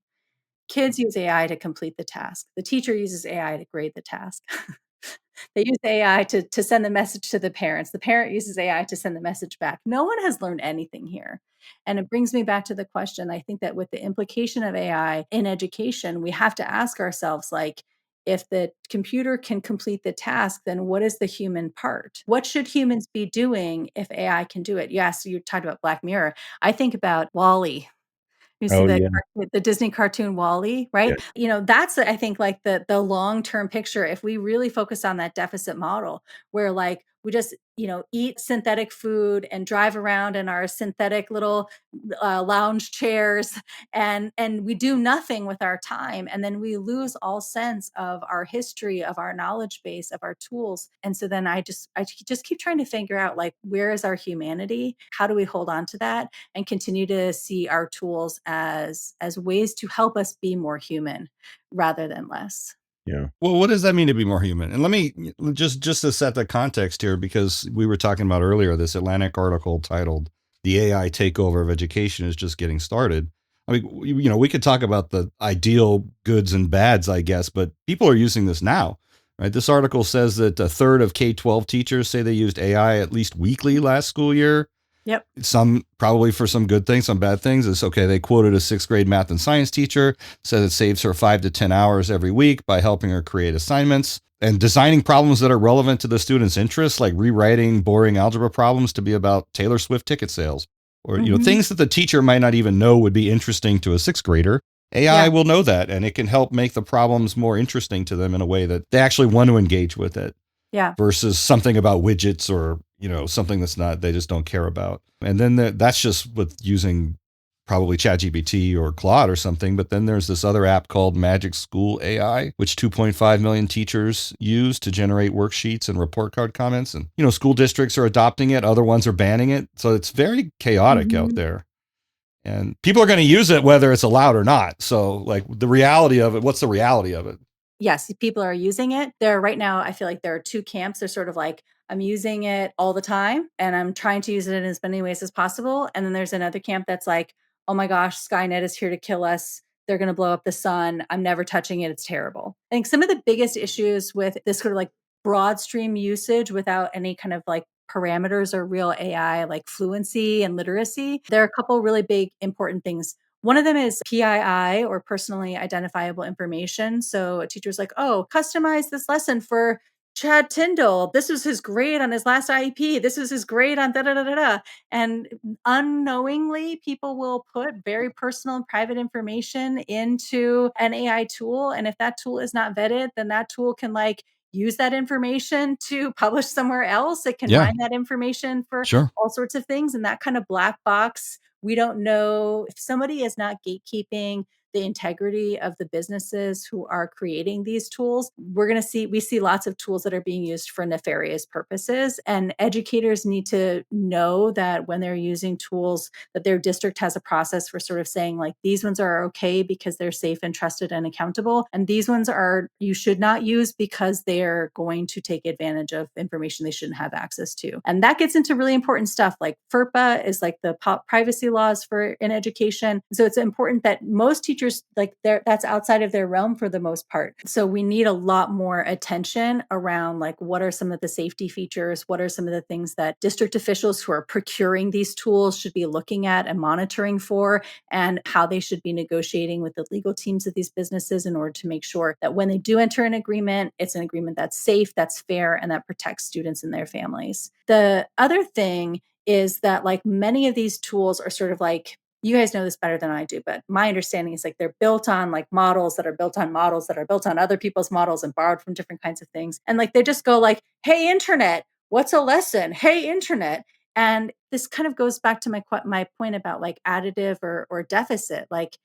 Kids use AI to complete the task. The teacher uses AI to grade the task. They use AI to send the message to the parents. The parent uses AI to send the message back. No one has learned anything here. And it brings me back to the question. I think that with the implication of AI in education, we have to ask ourselves, like, if the computer can complete the task, then what is the human part? What should humans be doing if AI can do it? Yes, you talked about Black Mirror. I think about Wally. You see Oh yeah, the Disney cartoon WALL-E, yeah, right? You know, that's, I think, like, the long-term picture if we really focus on that deficit model where, like, we just, you know, eat synthetic food and drive around in our synthetic little, lounge chairs, and we do nothing with our time, and then we lose all sense of our history, of our knowledge base, of our tools, and so then I just keep trying to figure out, like, where is our humanity? How do we hold on to that? And continue to see our tools as ways to help us be more human rather than less. yeah. Well, what does that mean to be more human? And let me just to set the context here, because we were talking about earlier this Atlantic article titled "The AI Takeover of Education is Just Getting Started." I mean, we could talk about the ideal goods and bads, I guess, but people are using this now, right? This article says that a third of K-12 teachers say they used AI at least weekly last school year. Yep. Some probably for some good things, some bad things. It's okay. They quoted a 6th grade math and science teacher, said it saves her 5 to 10 hours every week by helping her create assignments and designing problems that are relevant to the student's interests, like rewriting boring algebra problems to be about Taylor Swift ticket sales, or Mhm. things that the teacher might not even know would be interesting to a 6th grader. AI Yeah. will know that, and it can help make the problems more interesting to them in a way that they actually want to engage with it Yeah. versus something about widgets or something that's not, they just don't care about. And then that's just with using probably ChatGPT or Claude or something. But then there's this other app called Magic School AI, which 2.5 million teachers use to generate worksheets and report card comments. And school districts are adopting it, other ones are banning it, so it's very chaotic out Mhm. there. And people are going to use it whether it's allowed or not. So, like, the reality of it, what's the reality of it? Yes, people are using it. There right now, I feel like there are 2 camps. They're sort of like, I'm using it all the time and I'm trying to use it in as many ways as possible. And then there's another camp that's like, oh my gosh, Skynet is here to kill us. They're going to blow up the sun. I'm never touching it. It's terrible. I think some of the biggest issues with this sort of like broad stream usage without any kind of like parameters or real AI, like fluency and literacy, there are a couple really big important things. One of them is PII, or personally identifiable information. So a teacher's like, oh, customize this lesson for Chad Tyndall. This was his grade on his last IEP. This was his grade on da da da da da. And unknowingly, people will put very personal and private information into an AI tool. And if that tool is not vetted, then that tool can like use that information to publish somewhere else. It can Yeah, mine that information for sure. all sorts of things. And that kind of black box, we don't know if somebody is not gatekeeping the integrity of the businesses who are creating these tools. We see lots of tools that are being used for nefarious purposes. And educators need to know that when they're using tools, that their district has a process for sort of saying, like, these ones are okay because they're safe and trusted and accountable. And these ones are, you should not use because they're going to take advantage of information they shouldn't have access to. And that gets into really important stuff like FERPA is like the privacy laws for in education. So it's important that most teachers, like, that's outside of their realm for the most part. So we need a lot more attention around, like, what are some of the safety features? What are some of the things that district officials who are procuring these tools should be looking at and monitoring for, and how they should be negotiating with the legal teams of these businesses in order to make sure that when they do enter an agreement, it's an agreement that's safe, that's fair, and that protects students and their families. The other thing is that, like, many of these tools are sort of like, you guys know this better than I do, but my understanding is like they're built on like models that are built on models that are built on other people's models and borrowed from different kinds of things. And like they just go like, hey, internet, what's a lesson? Hey, internet. And this kind of goes back to my point about like additive or deficit. Like,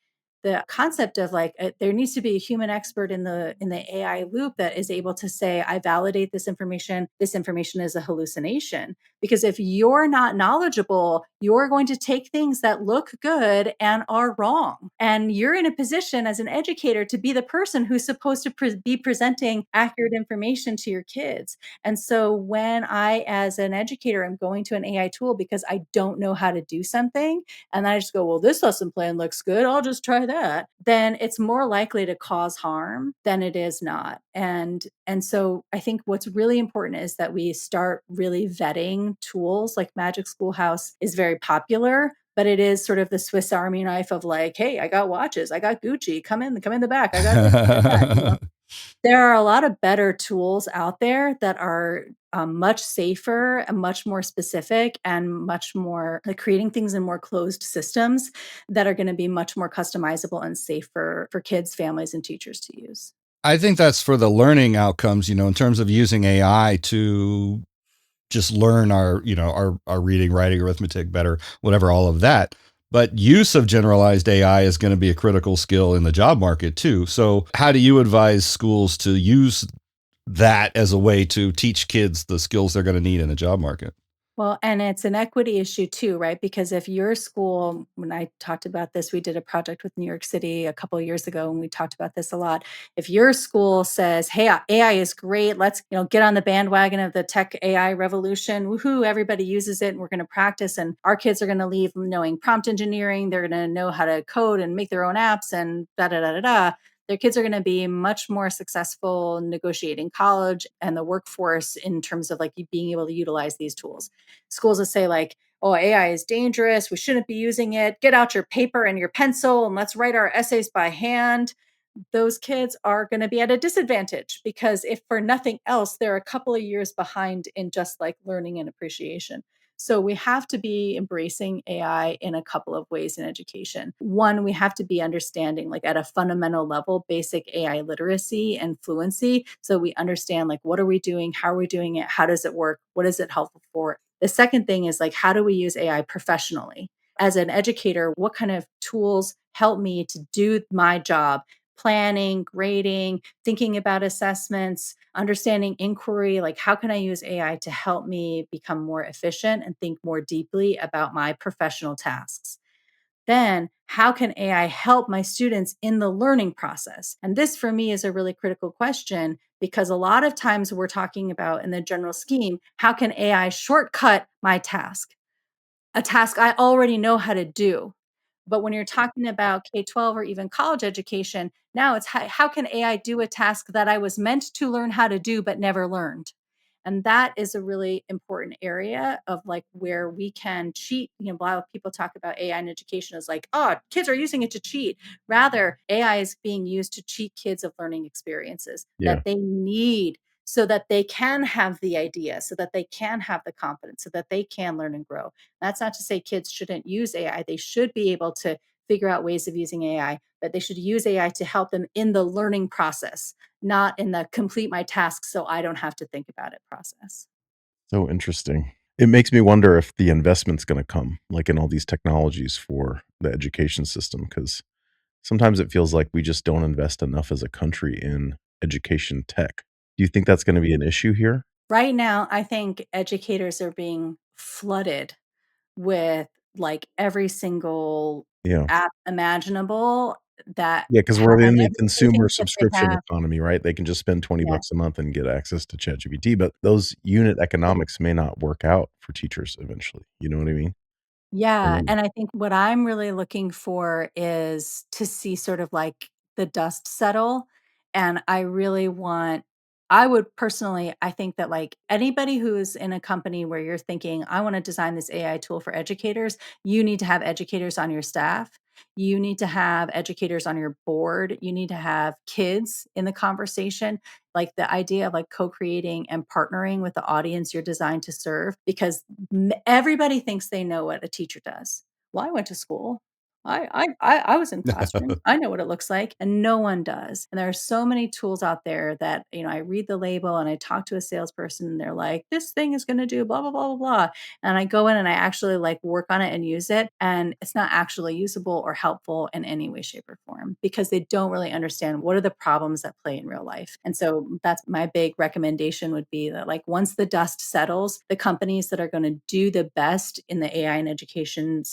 the concept of like there needs to be a human expert in the AI loop that is able to say, I validate this information. This information is a hallucination. Because if you're not knowledgeable, you're going to take things that look good and are wrong. And you're in a position as an educator to be the person who's supposed to be presenting accurate information to your kids. And so when I, as an educator, am going to an AI tool because I don't know how to do something, and I just go, well, this lesson plan looks good, I'll just try that, then it's more likely to cause harm than it is not. And so I think what's really important is that we start really vetting tools. Like Magic Schoolhouse is very popular, but it is sort of the Swiss Army knife of like, hey, I got watches, I got Gucci, come in the back, I got this, I got that. There are a lot of better tools out there that are much safer and much more specific and much more like creating things in more closed systems that are going to be much more customizable and safer for kids, families, and teachers to use. I think that's for the learning outcomes, in terms of using AI to just learn our reading, writing, arithmetic better, whatever, all of that. But use of generalized AI is going to be a critical skill in the job market too. So how do you advise schools to use that as a way to teach kids the skills they're going to need in the job market? Well, and it's an equity issue too, right? Because if your school, when I talked about this, we did a project with New York City a couple of years ago, and we talked about this a lot. If your school says, "Hey, AI is great. Let's get on the bandwagon of the tech AI revolution. Woohoo! Everybody uses it, and we're going to practice. And our kids are going to leave knowing prompt engineering. They're going to know how to code and make their own apps, and da da da da da." Their kids are going to be much more successful negotiating college and the workforce in terms of like being able to utilize these tools. Schools that say like, oh, AI is dangerous, we shouldn't be using it, get out your paper and your pencil and let's write our essays by hand, those kids are going to be at a disadvantage because if for nothing else, they're a couple of years behind in just like learning and appreciation. So we have to be embracing AI in a couple of ways in education. One, we have to be understanding like at a fundamental level, basic AI literacy and fluency. So we understand like, what are we doing? How are we doing it? How does it work? What is it helpful for? The second thing is like, how do we use AI professionally? As an educator, what kind of tools help me to do my job? Planning, grading, thinking about assessments, understanding inquiry, like how can I use AI to help me become more efficient and think more deeply about my professional tasks? Then, how can AI help my students in the learning process? And this for me is a really critical question because a lot of times we're talking about in the general scheme, how can AI shortcut my task? A task I already know how to do. But when you're talking about K-12 or even college education, now it's how can AI do a task that I was meant to learn how to do but never learned? And that is a really important area of like where we can cheat. A lot of people talk about AI in education as like, oh, kids are using it to cheat. Rather, AI is being used to cheat kids of learning experiences Yeah. that they need so that they can have the idea, so that they can have the confidence, so that they can learn and grow. That's not to say kids shouldn't use AI. They should be able to figure out ways of using AI, but they should use AI to help them in the learning process, not in the complete my task so I don't have to think about it process. So interesting. It makes me wonder if the investment's going to come, like in all these technologies for the education system, because sometimes it feels like we just don't invest enough as a country in education tech. Do you think that's going to be an issue here? Right now, I think educators are being flooded with like every single Yeah. app imaginable that Yeah, because have we're in the everything consumer that they subscription have. economy, right? They can just spend 20 Yeah. bucks a month and get access to ChatGPT, but those unit economics may not work out for teachers eventually. You know what I mean? Yeah, Um, and I think what I'm really looking for is to see sort of like the dust settle, and I would personally I think that like anybody who's in a company where you're thinking, "I wanna design this AI tool for educators," you need to have educators on your staff. You need to have educators on your board. You need to have kids in the conversation, like the idea of like co-creating and partnering with the audience you're designed to serve because everybody thinks they know what a teacher does. Well, I went to school. I was in classroom. I know what it looks like, and no one does. And there are so many tools out there that, I read the label and I talk to a salesperson and they're like, "This thing is gonna do blah, blah, blah, blah, blah." And I go in and I actually, like, work on it and use it, and it's not actually usable or helpful in any way, shape, or form because they don't really understand what are the problems that play in real life. And so that's my big recommendation would be that, like, once the dust settles, the companies that are gonna do the best in the AI and education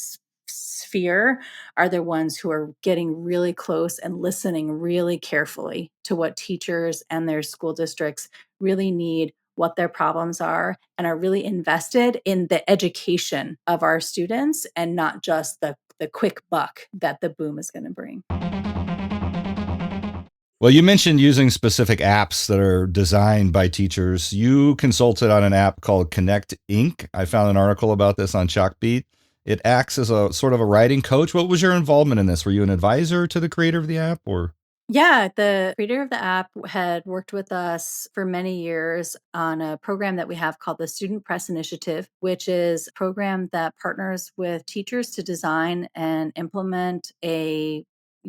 sphere are the ones who are getting really close and listening really carefully to what teachers and their school districts really need, what their problems are, and are really invested in the education of our students and not just the quick buck that the boom is going to bring. Well, you mentioned using specific apps that are designed by teachers. You consulted on an app called Connect Inc. I found an article about this on Chalkbeat. It acts as a sort of a writing coach. What was your involvement in this? Were you an advisor to the creator of the app, or? Yeah, the creator of the app had worked with us for many years on a program that we have called the Student Press Initiative, which is a program that partners with teachers to design and implement a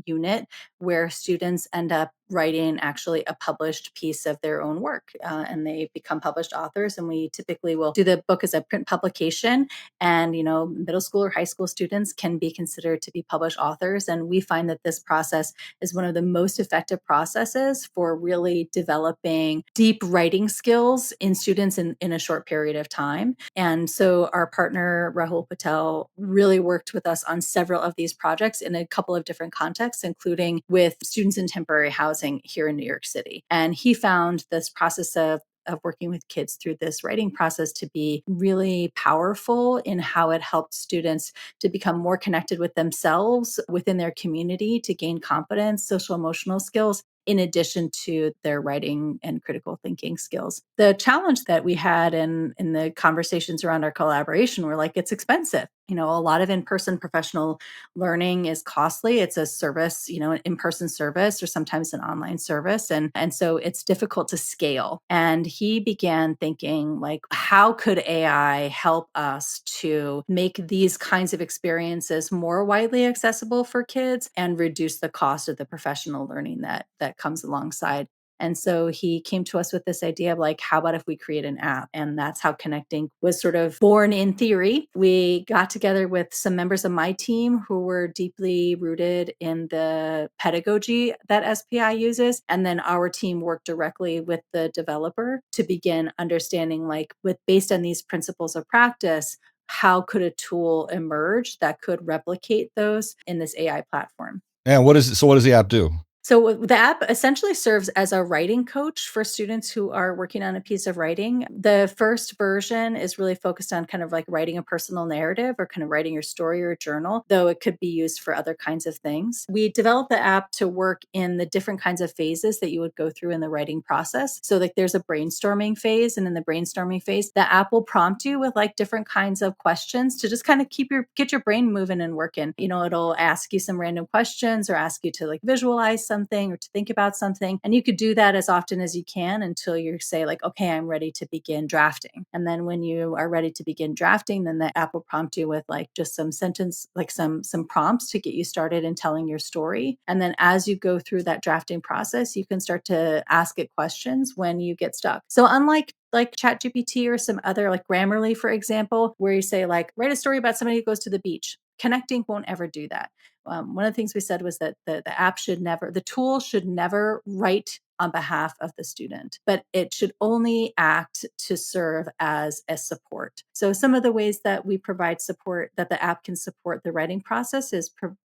unit where students end up writing actually a published piece of their own work, and they become published authors. And we typically will do the book as a print publication, and middle school or high school students can be considered to be published authors. And we find that this process is one of the most effective processes for really developing deep writing skills in students in a short period of time. And so our partner, Rahul Patel, really worked with us on several of these projects in a couple of different contexts, including with students in temporary housing here in New York City. And he found this process of working with kids through this writing process to be really powerful in how it helped students to become more connected with themselves within their community, to gain confidence, social emotional skills, in addition to their writing and critical thinking skills. The challenge that we had in the conversations around our collaboration were like, it's expensive. A lot of in-person professional learning is costly. It's a service, an in-person service or sometimes an online service. And so it's difficult to scale. And he began thinking, like, how could AI help us to make these kinds of experiences more widely accessible for kids and reduce the cost of the professional learning that comes alongside? And so he came to us with this idea of, like, how about if we create an app? And that's how Connecting was sort of born in theory. We got together with some members of my team who were deeply rooted in the pedagogy that SPI uses. And then our team worked directly with the developer to begin understanding, like, based on these principles of practice, how could a tool emerge that could replicate those in this AI platform? And what does the app do? So the app essentially serves as a writing coach for students who are working on a piece of writing. The first version is really focused on kind of like writing a personal narrative or kind of writing your story or journal, though it could be used for other kinds of things. We developed the app to work in the different kinds of phases that you would go through in the writing process. So like there's a brainstorming phase, and in the brainstorming phase, the app will prompt you with like different kinds of questions to just kind of get your brain moving and working. It'll ask you some random questions or ask you to like visualize something or to think about something. And you could do that as often as you can until you say, like, okay, I'm ready to begin drafting. And then when you are ready to begin drafting, then the app will prompt you with like just some sentence, like some prompts to get you started in telling your story. And then as you go through that drafting process, you can start to ask it questions when you get stuck. So unlike like ChatGPT or some other, like Grammarly, for example, where you say, like, write a story about somebody who goes to the beach. Connecting won't ever do that. One of the things we said was that the tool should never write on behalf of the student, but it should only act to serve as a support. So some of the ways that we provide support, that the app can support the writing process, is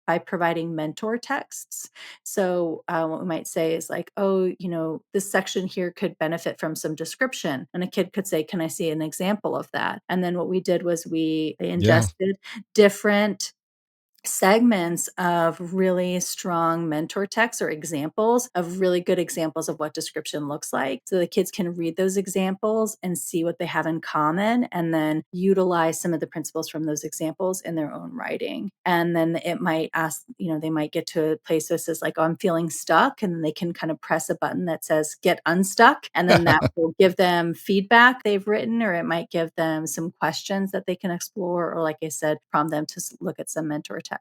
by providing mentor texts. So what we might say is like, oh, this section here could benefit from some description. And a kid could say, can I see an example of that? And then what we did was we Yeah. ingested different segments of really strong mentor texts or examples of really good examples of what description looks like. So the kids can read those examples and see what they have in common, and then utilize some of the principles from those examples in their own writing. And then it might ask, they might get to a place that says like, oh, I'm feeling stuck. And then they can kind of press a button that says get unstuck. And then that will give them feedback they've written, or it might give them some questions that they can explore. Or like I said, prompt them to look at some mentor texts.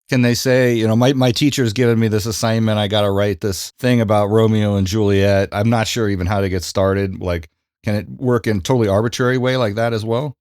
Can they say, my teacher's given me this assignment. I got to write this thing about Romeo and Juliet. I'm not sure even how to get started. Like, can it work in a totally arbitrary way like that as well?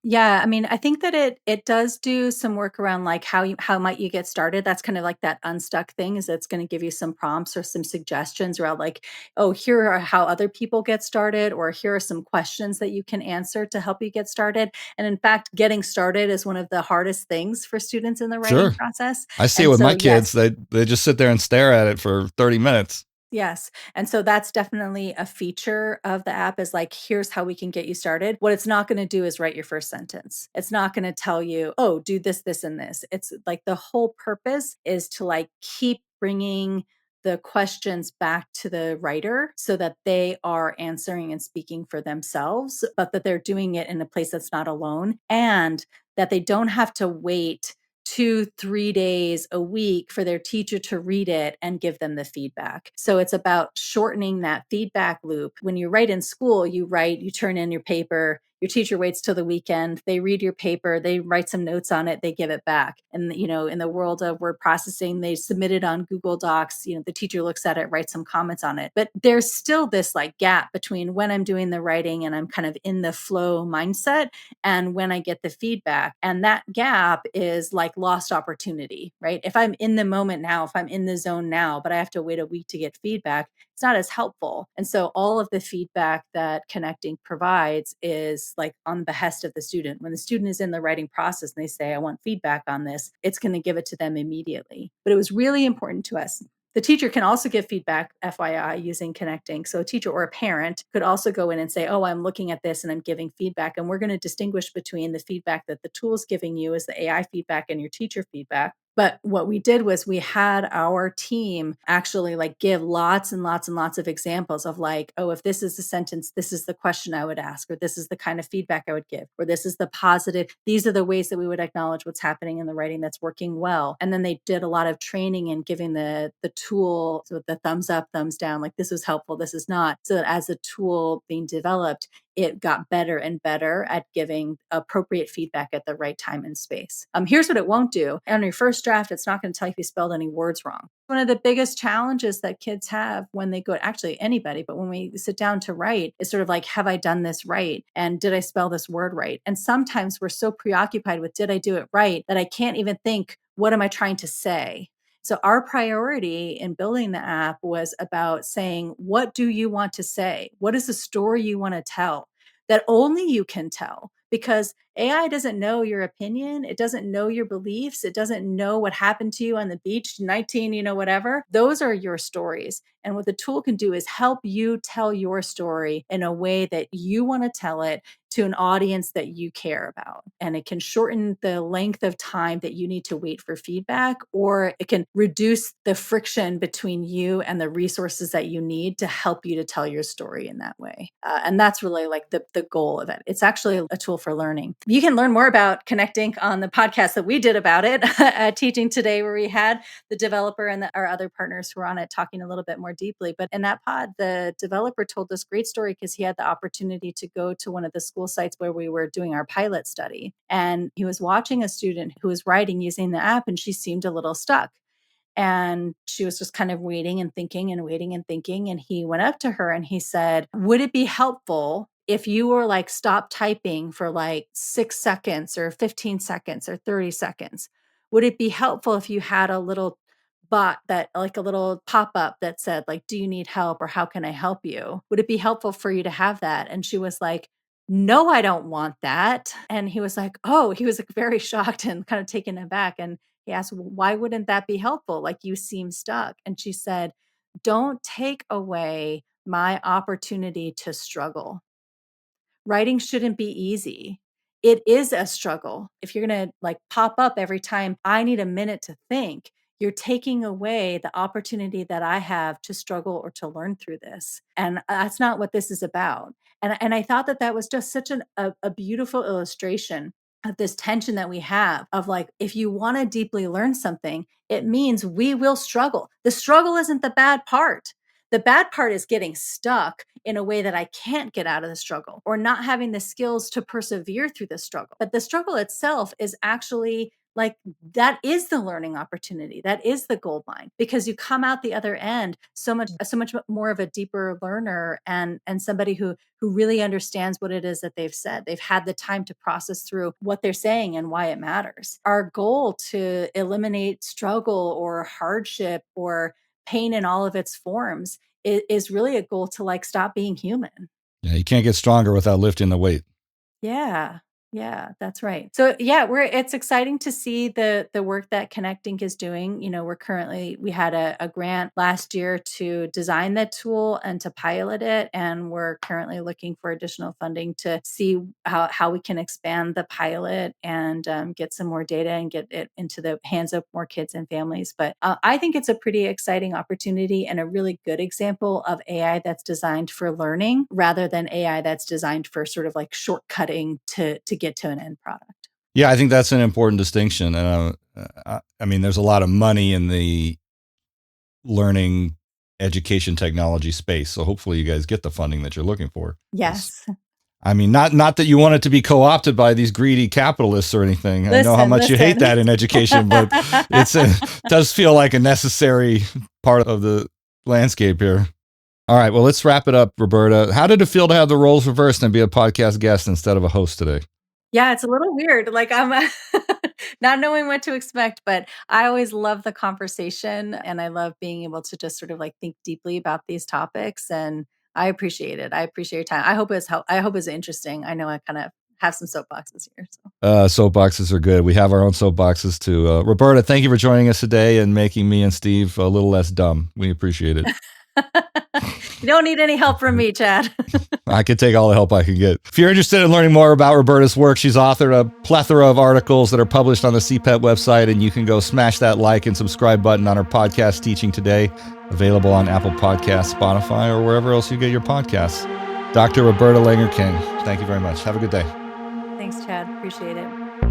Yeah, I mean, I think that it does do some work around like how might you get started. That's kind of like that unstuck thing is it's going to give you some prompts or some suggestions around like, oh, here are how other people get started, or here are some questions that you can answer to help you get started. And in fact, getting started is one of the hardest things for students in the writing Sure. process. I see it And with so, my kids. yes, They just sit there and stare at it for 30 minutes. yes. And so that's definitely a feature of the app is like, here's how we can get you started. What it's not going to do is write your first sentence. It's not going to tell you, oh, do this, this, and this. It's like the whole purpose is to like keep bringing the questions back to the writer so that they are answering and speaking for themselves, but that they're doing it in a place that's not alone and that they don't have to wait 2-3 days a week for their teacher to read it and give them the feedback. So it's about shortening that feedback loop. When you write in school, you turn in your paper, your teacher waits till the weekend, they read your paper, they write some notes on it, they give it back. And in the world of word processing, they submit it on Google Docs, the teacher looks at it, writes some comments on it. But there's still this like gap between when I'm doing the writing and I'm kind of in the flow mindset and when I get the feedback. And that gap is like lost opportunity, right? If I'm in the moment now, if I'm in the zone now, but I have to wait a week to get feedback, it's not as helpful. And so all of the feedback that connecting provides is like on the behest of the student. When the student is in the writing process and they say, I want feedback on this, it's going to give it to them immediately. But it was really important to us. The teacher can also give feedback, FYI, using connecting. So a teacher or a parent could also go in and say, oh, I'm looking at this and I'm giving feedback. And we're going to distinguish between the feedback that the tool is giving you as the AI feedback and your teacher feedback. But what we did was we had our team actually like give lots and lots and lots of examples of like, oh, if this is the sentence, this is the question I would ask, or this is the kind of feedback I would give, or this is the positive. These are the ways that we would acknowledge what's happening in the writing that's working well. And then they did a lot of training and giving the tool so the thumbs up, thumbs down, like this is helpful, this is not. So that as the tool being developed, it got better and better at giving appropriate feedback at the right time and space. Here's what it won't do. On your first draft, it's not going to tell you if you spelled any words wrong. One of the biggest challenges that kids have when they go, actually anybody, but when we sit down to write is sort of like, have I done this right? And did I spell this word right? And sometimes we're so preoccupied with, did I do it right? That I can't even think, what am I trying to say? So our priority in building the app was about saying, what do you want to say? What is the story you want to tell that only you can tell? Because AI doesn't know your opinion. It doesn't know your beliefs. It doesn't know what happened to you on the beach, 19, whatever. Those are your stories. And what the tool can do is help you tell your story in a way that you want to tell it to an audience that you care about. And it can shorten the length of time that you need to wait for feedback, or it can reduce the friction between you and the resources that you need to help you to tell your story in that way. And that's really like the goal of it. It's actually a tool for learning. You can learn more about connecting on the podcast that we did about it at Teaching Today, where we had the developer and our other partners who were on it talking a little bit more deeply. But in that pod, the developer told this great story because he had the opportunity to go to one of the school sites where we were doing our pilot study. And he was watching a student who was writing using the app, and she seemed a little stuck. And she was just kind of waiting and thinking and waiting and thinking. And he went up to her and he said, would it be helpful if you were like, stop typing for like 6 seconds or 15 seconds or 30 seconds? Would it be helpful if you had a little bot that like a little pop-up that said like, do you need help or how can I help you? Would it be helpful for you to have that? And she was like, no, I don't want that. And he was like, oh, he was like very shocked and kind of taken aback. And he asked, well, why wouldn't that be helpful? Like you seem stuck. And she said, don't take away my opportunity to struggle. Writing shouldn't be easy. It is a struggle. If you're going to like pop up every time I need a minute to think, you're taking away the opportunity that I have to struggle or to learn through this. And that's not what this is about. And I thought that was just such a beautiful illustration of this tension that we have of like, if you want to deeply learn something, it means we will struggle. The struggle isn't the bad part. The bad part is getting stuck in a way that I can't get out of the struggle or not having the skills to persevere through the struggle. But the struggle itself is actually like that is the learning opportunity. That is the gold mine, because you come out the other end so much more of a deeper learner, and somebody who really understands what it is that they've said. They've had the time to process through what they're saying and why it matters. Our goal to eliminate struggle or hardship or pain in all of its forms is really a goal to like stop being human. Yeah, you can't get stronger without lifting the weight. Yeah. Yeah, that's right. So yeah, it's exciting to see the work that Connecting is doing. You know, we had a grant last year to design the tool and to pilot it. And we're currently looking for additional funding to see how we can expand the pilot and get some more data and get it into the hands of more kids and families. But I think it's a pretty exciting opportunity and a really good example of AI that's designed for learning rather than AI that's designed for sort of like shortcutting to get to an end product. Yeah, I think that's an important distinction. And I mean, there's a lot of money in the learning education technology space. So hopefully you guys get the funding that you're looking for. Yes. I mean, not that you want it to be co-opted by these greedy capitalists or anything. I know how much you hate that in education, but it does feel like a necessary part of the landscape here. All right, well, let's wrap it up, Roberta. How did it feel to have the roles reversed and be a podcast guest instead of a host today? Yeah, it's a little weird. Like I'm not knowing what to expect, but I always love the conversation and I love being able to just sort of like think deeply about these topics, and I appreciate it. I appreciate your time. I hope it's interesting. I know I kind of have some soapboxes here. So. Soapboxes are good. We have our own soapboxes too. Roberta, thank you for joining us today and making me and Steve a little less dumb. We appreciate it. You don't need any help from me, Chad. I can take all the help I can get. If you're interested in learning more about Roberta's work, she's authored a plethora of articles that are published on the CPET website, and you can go smash that like and subscribe button on her podcast, Teaching Today, available on Apple Podcasts, Spotify, or wherever else you get your podcasts. Dr. Roberta Lenger Kang, thank you very much. Have a good day. Thanks, Chad. Appreciate it.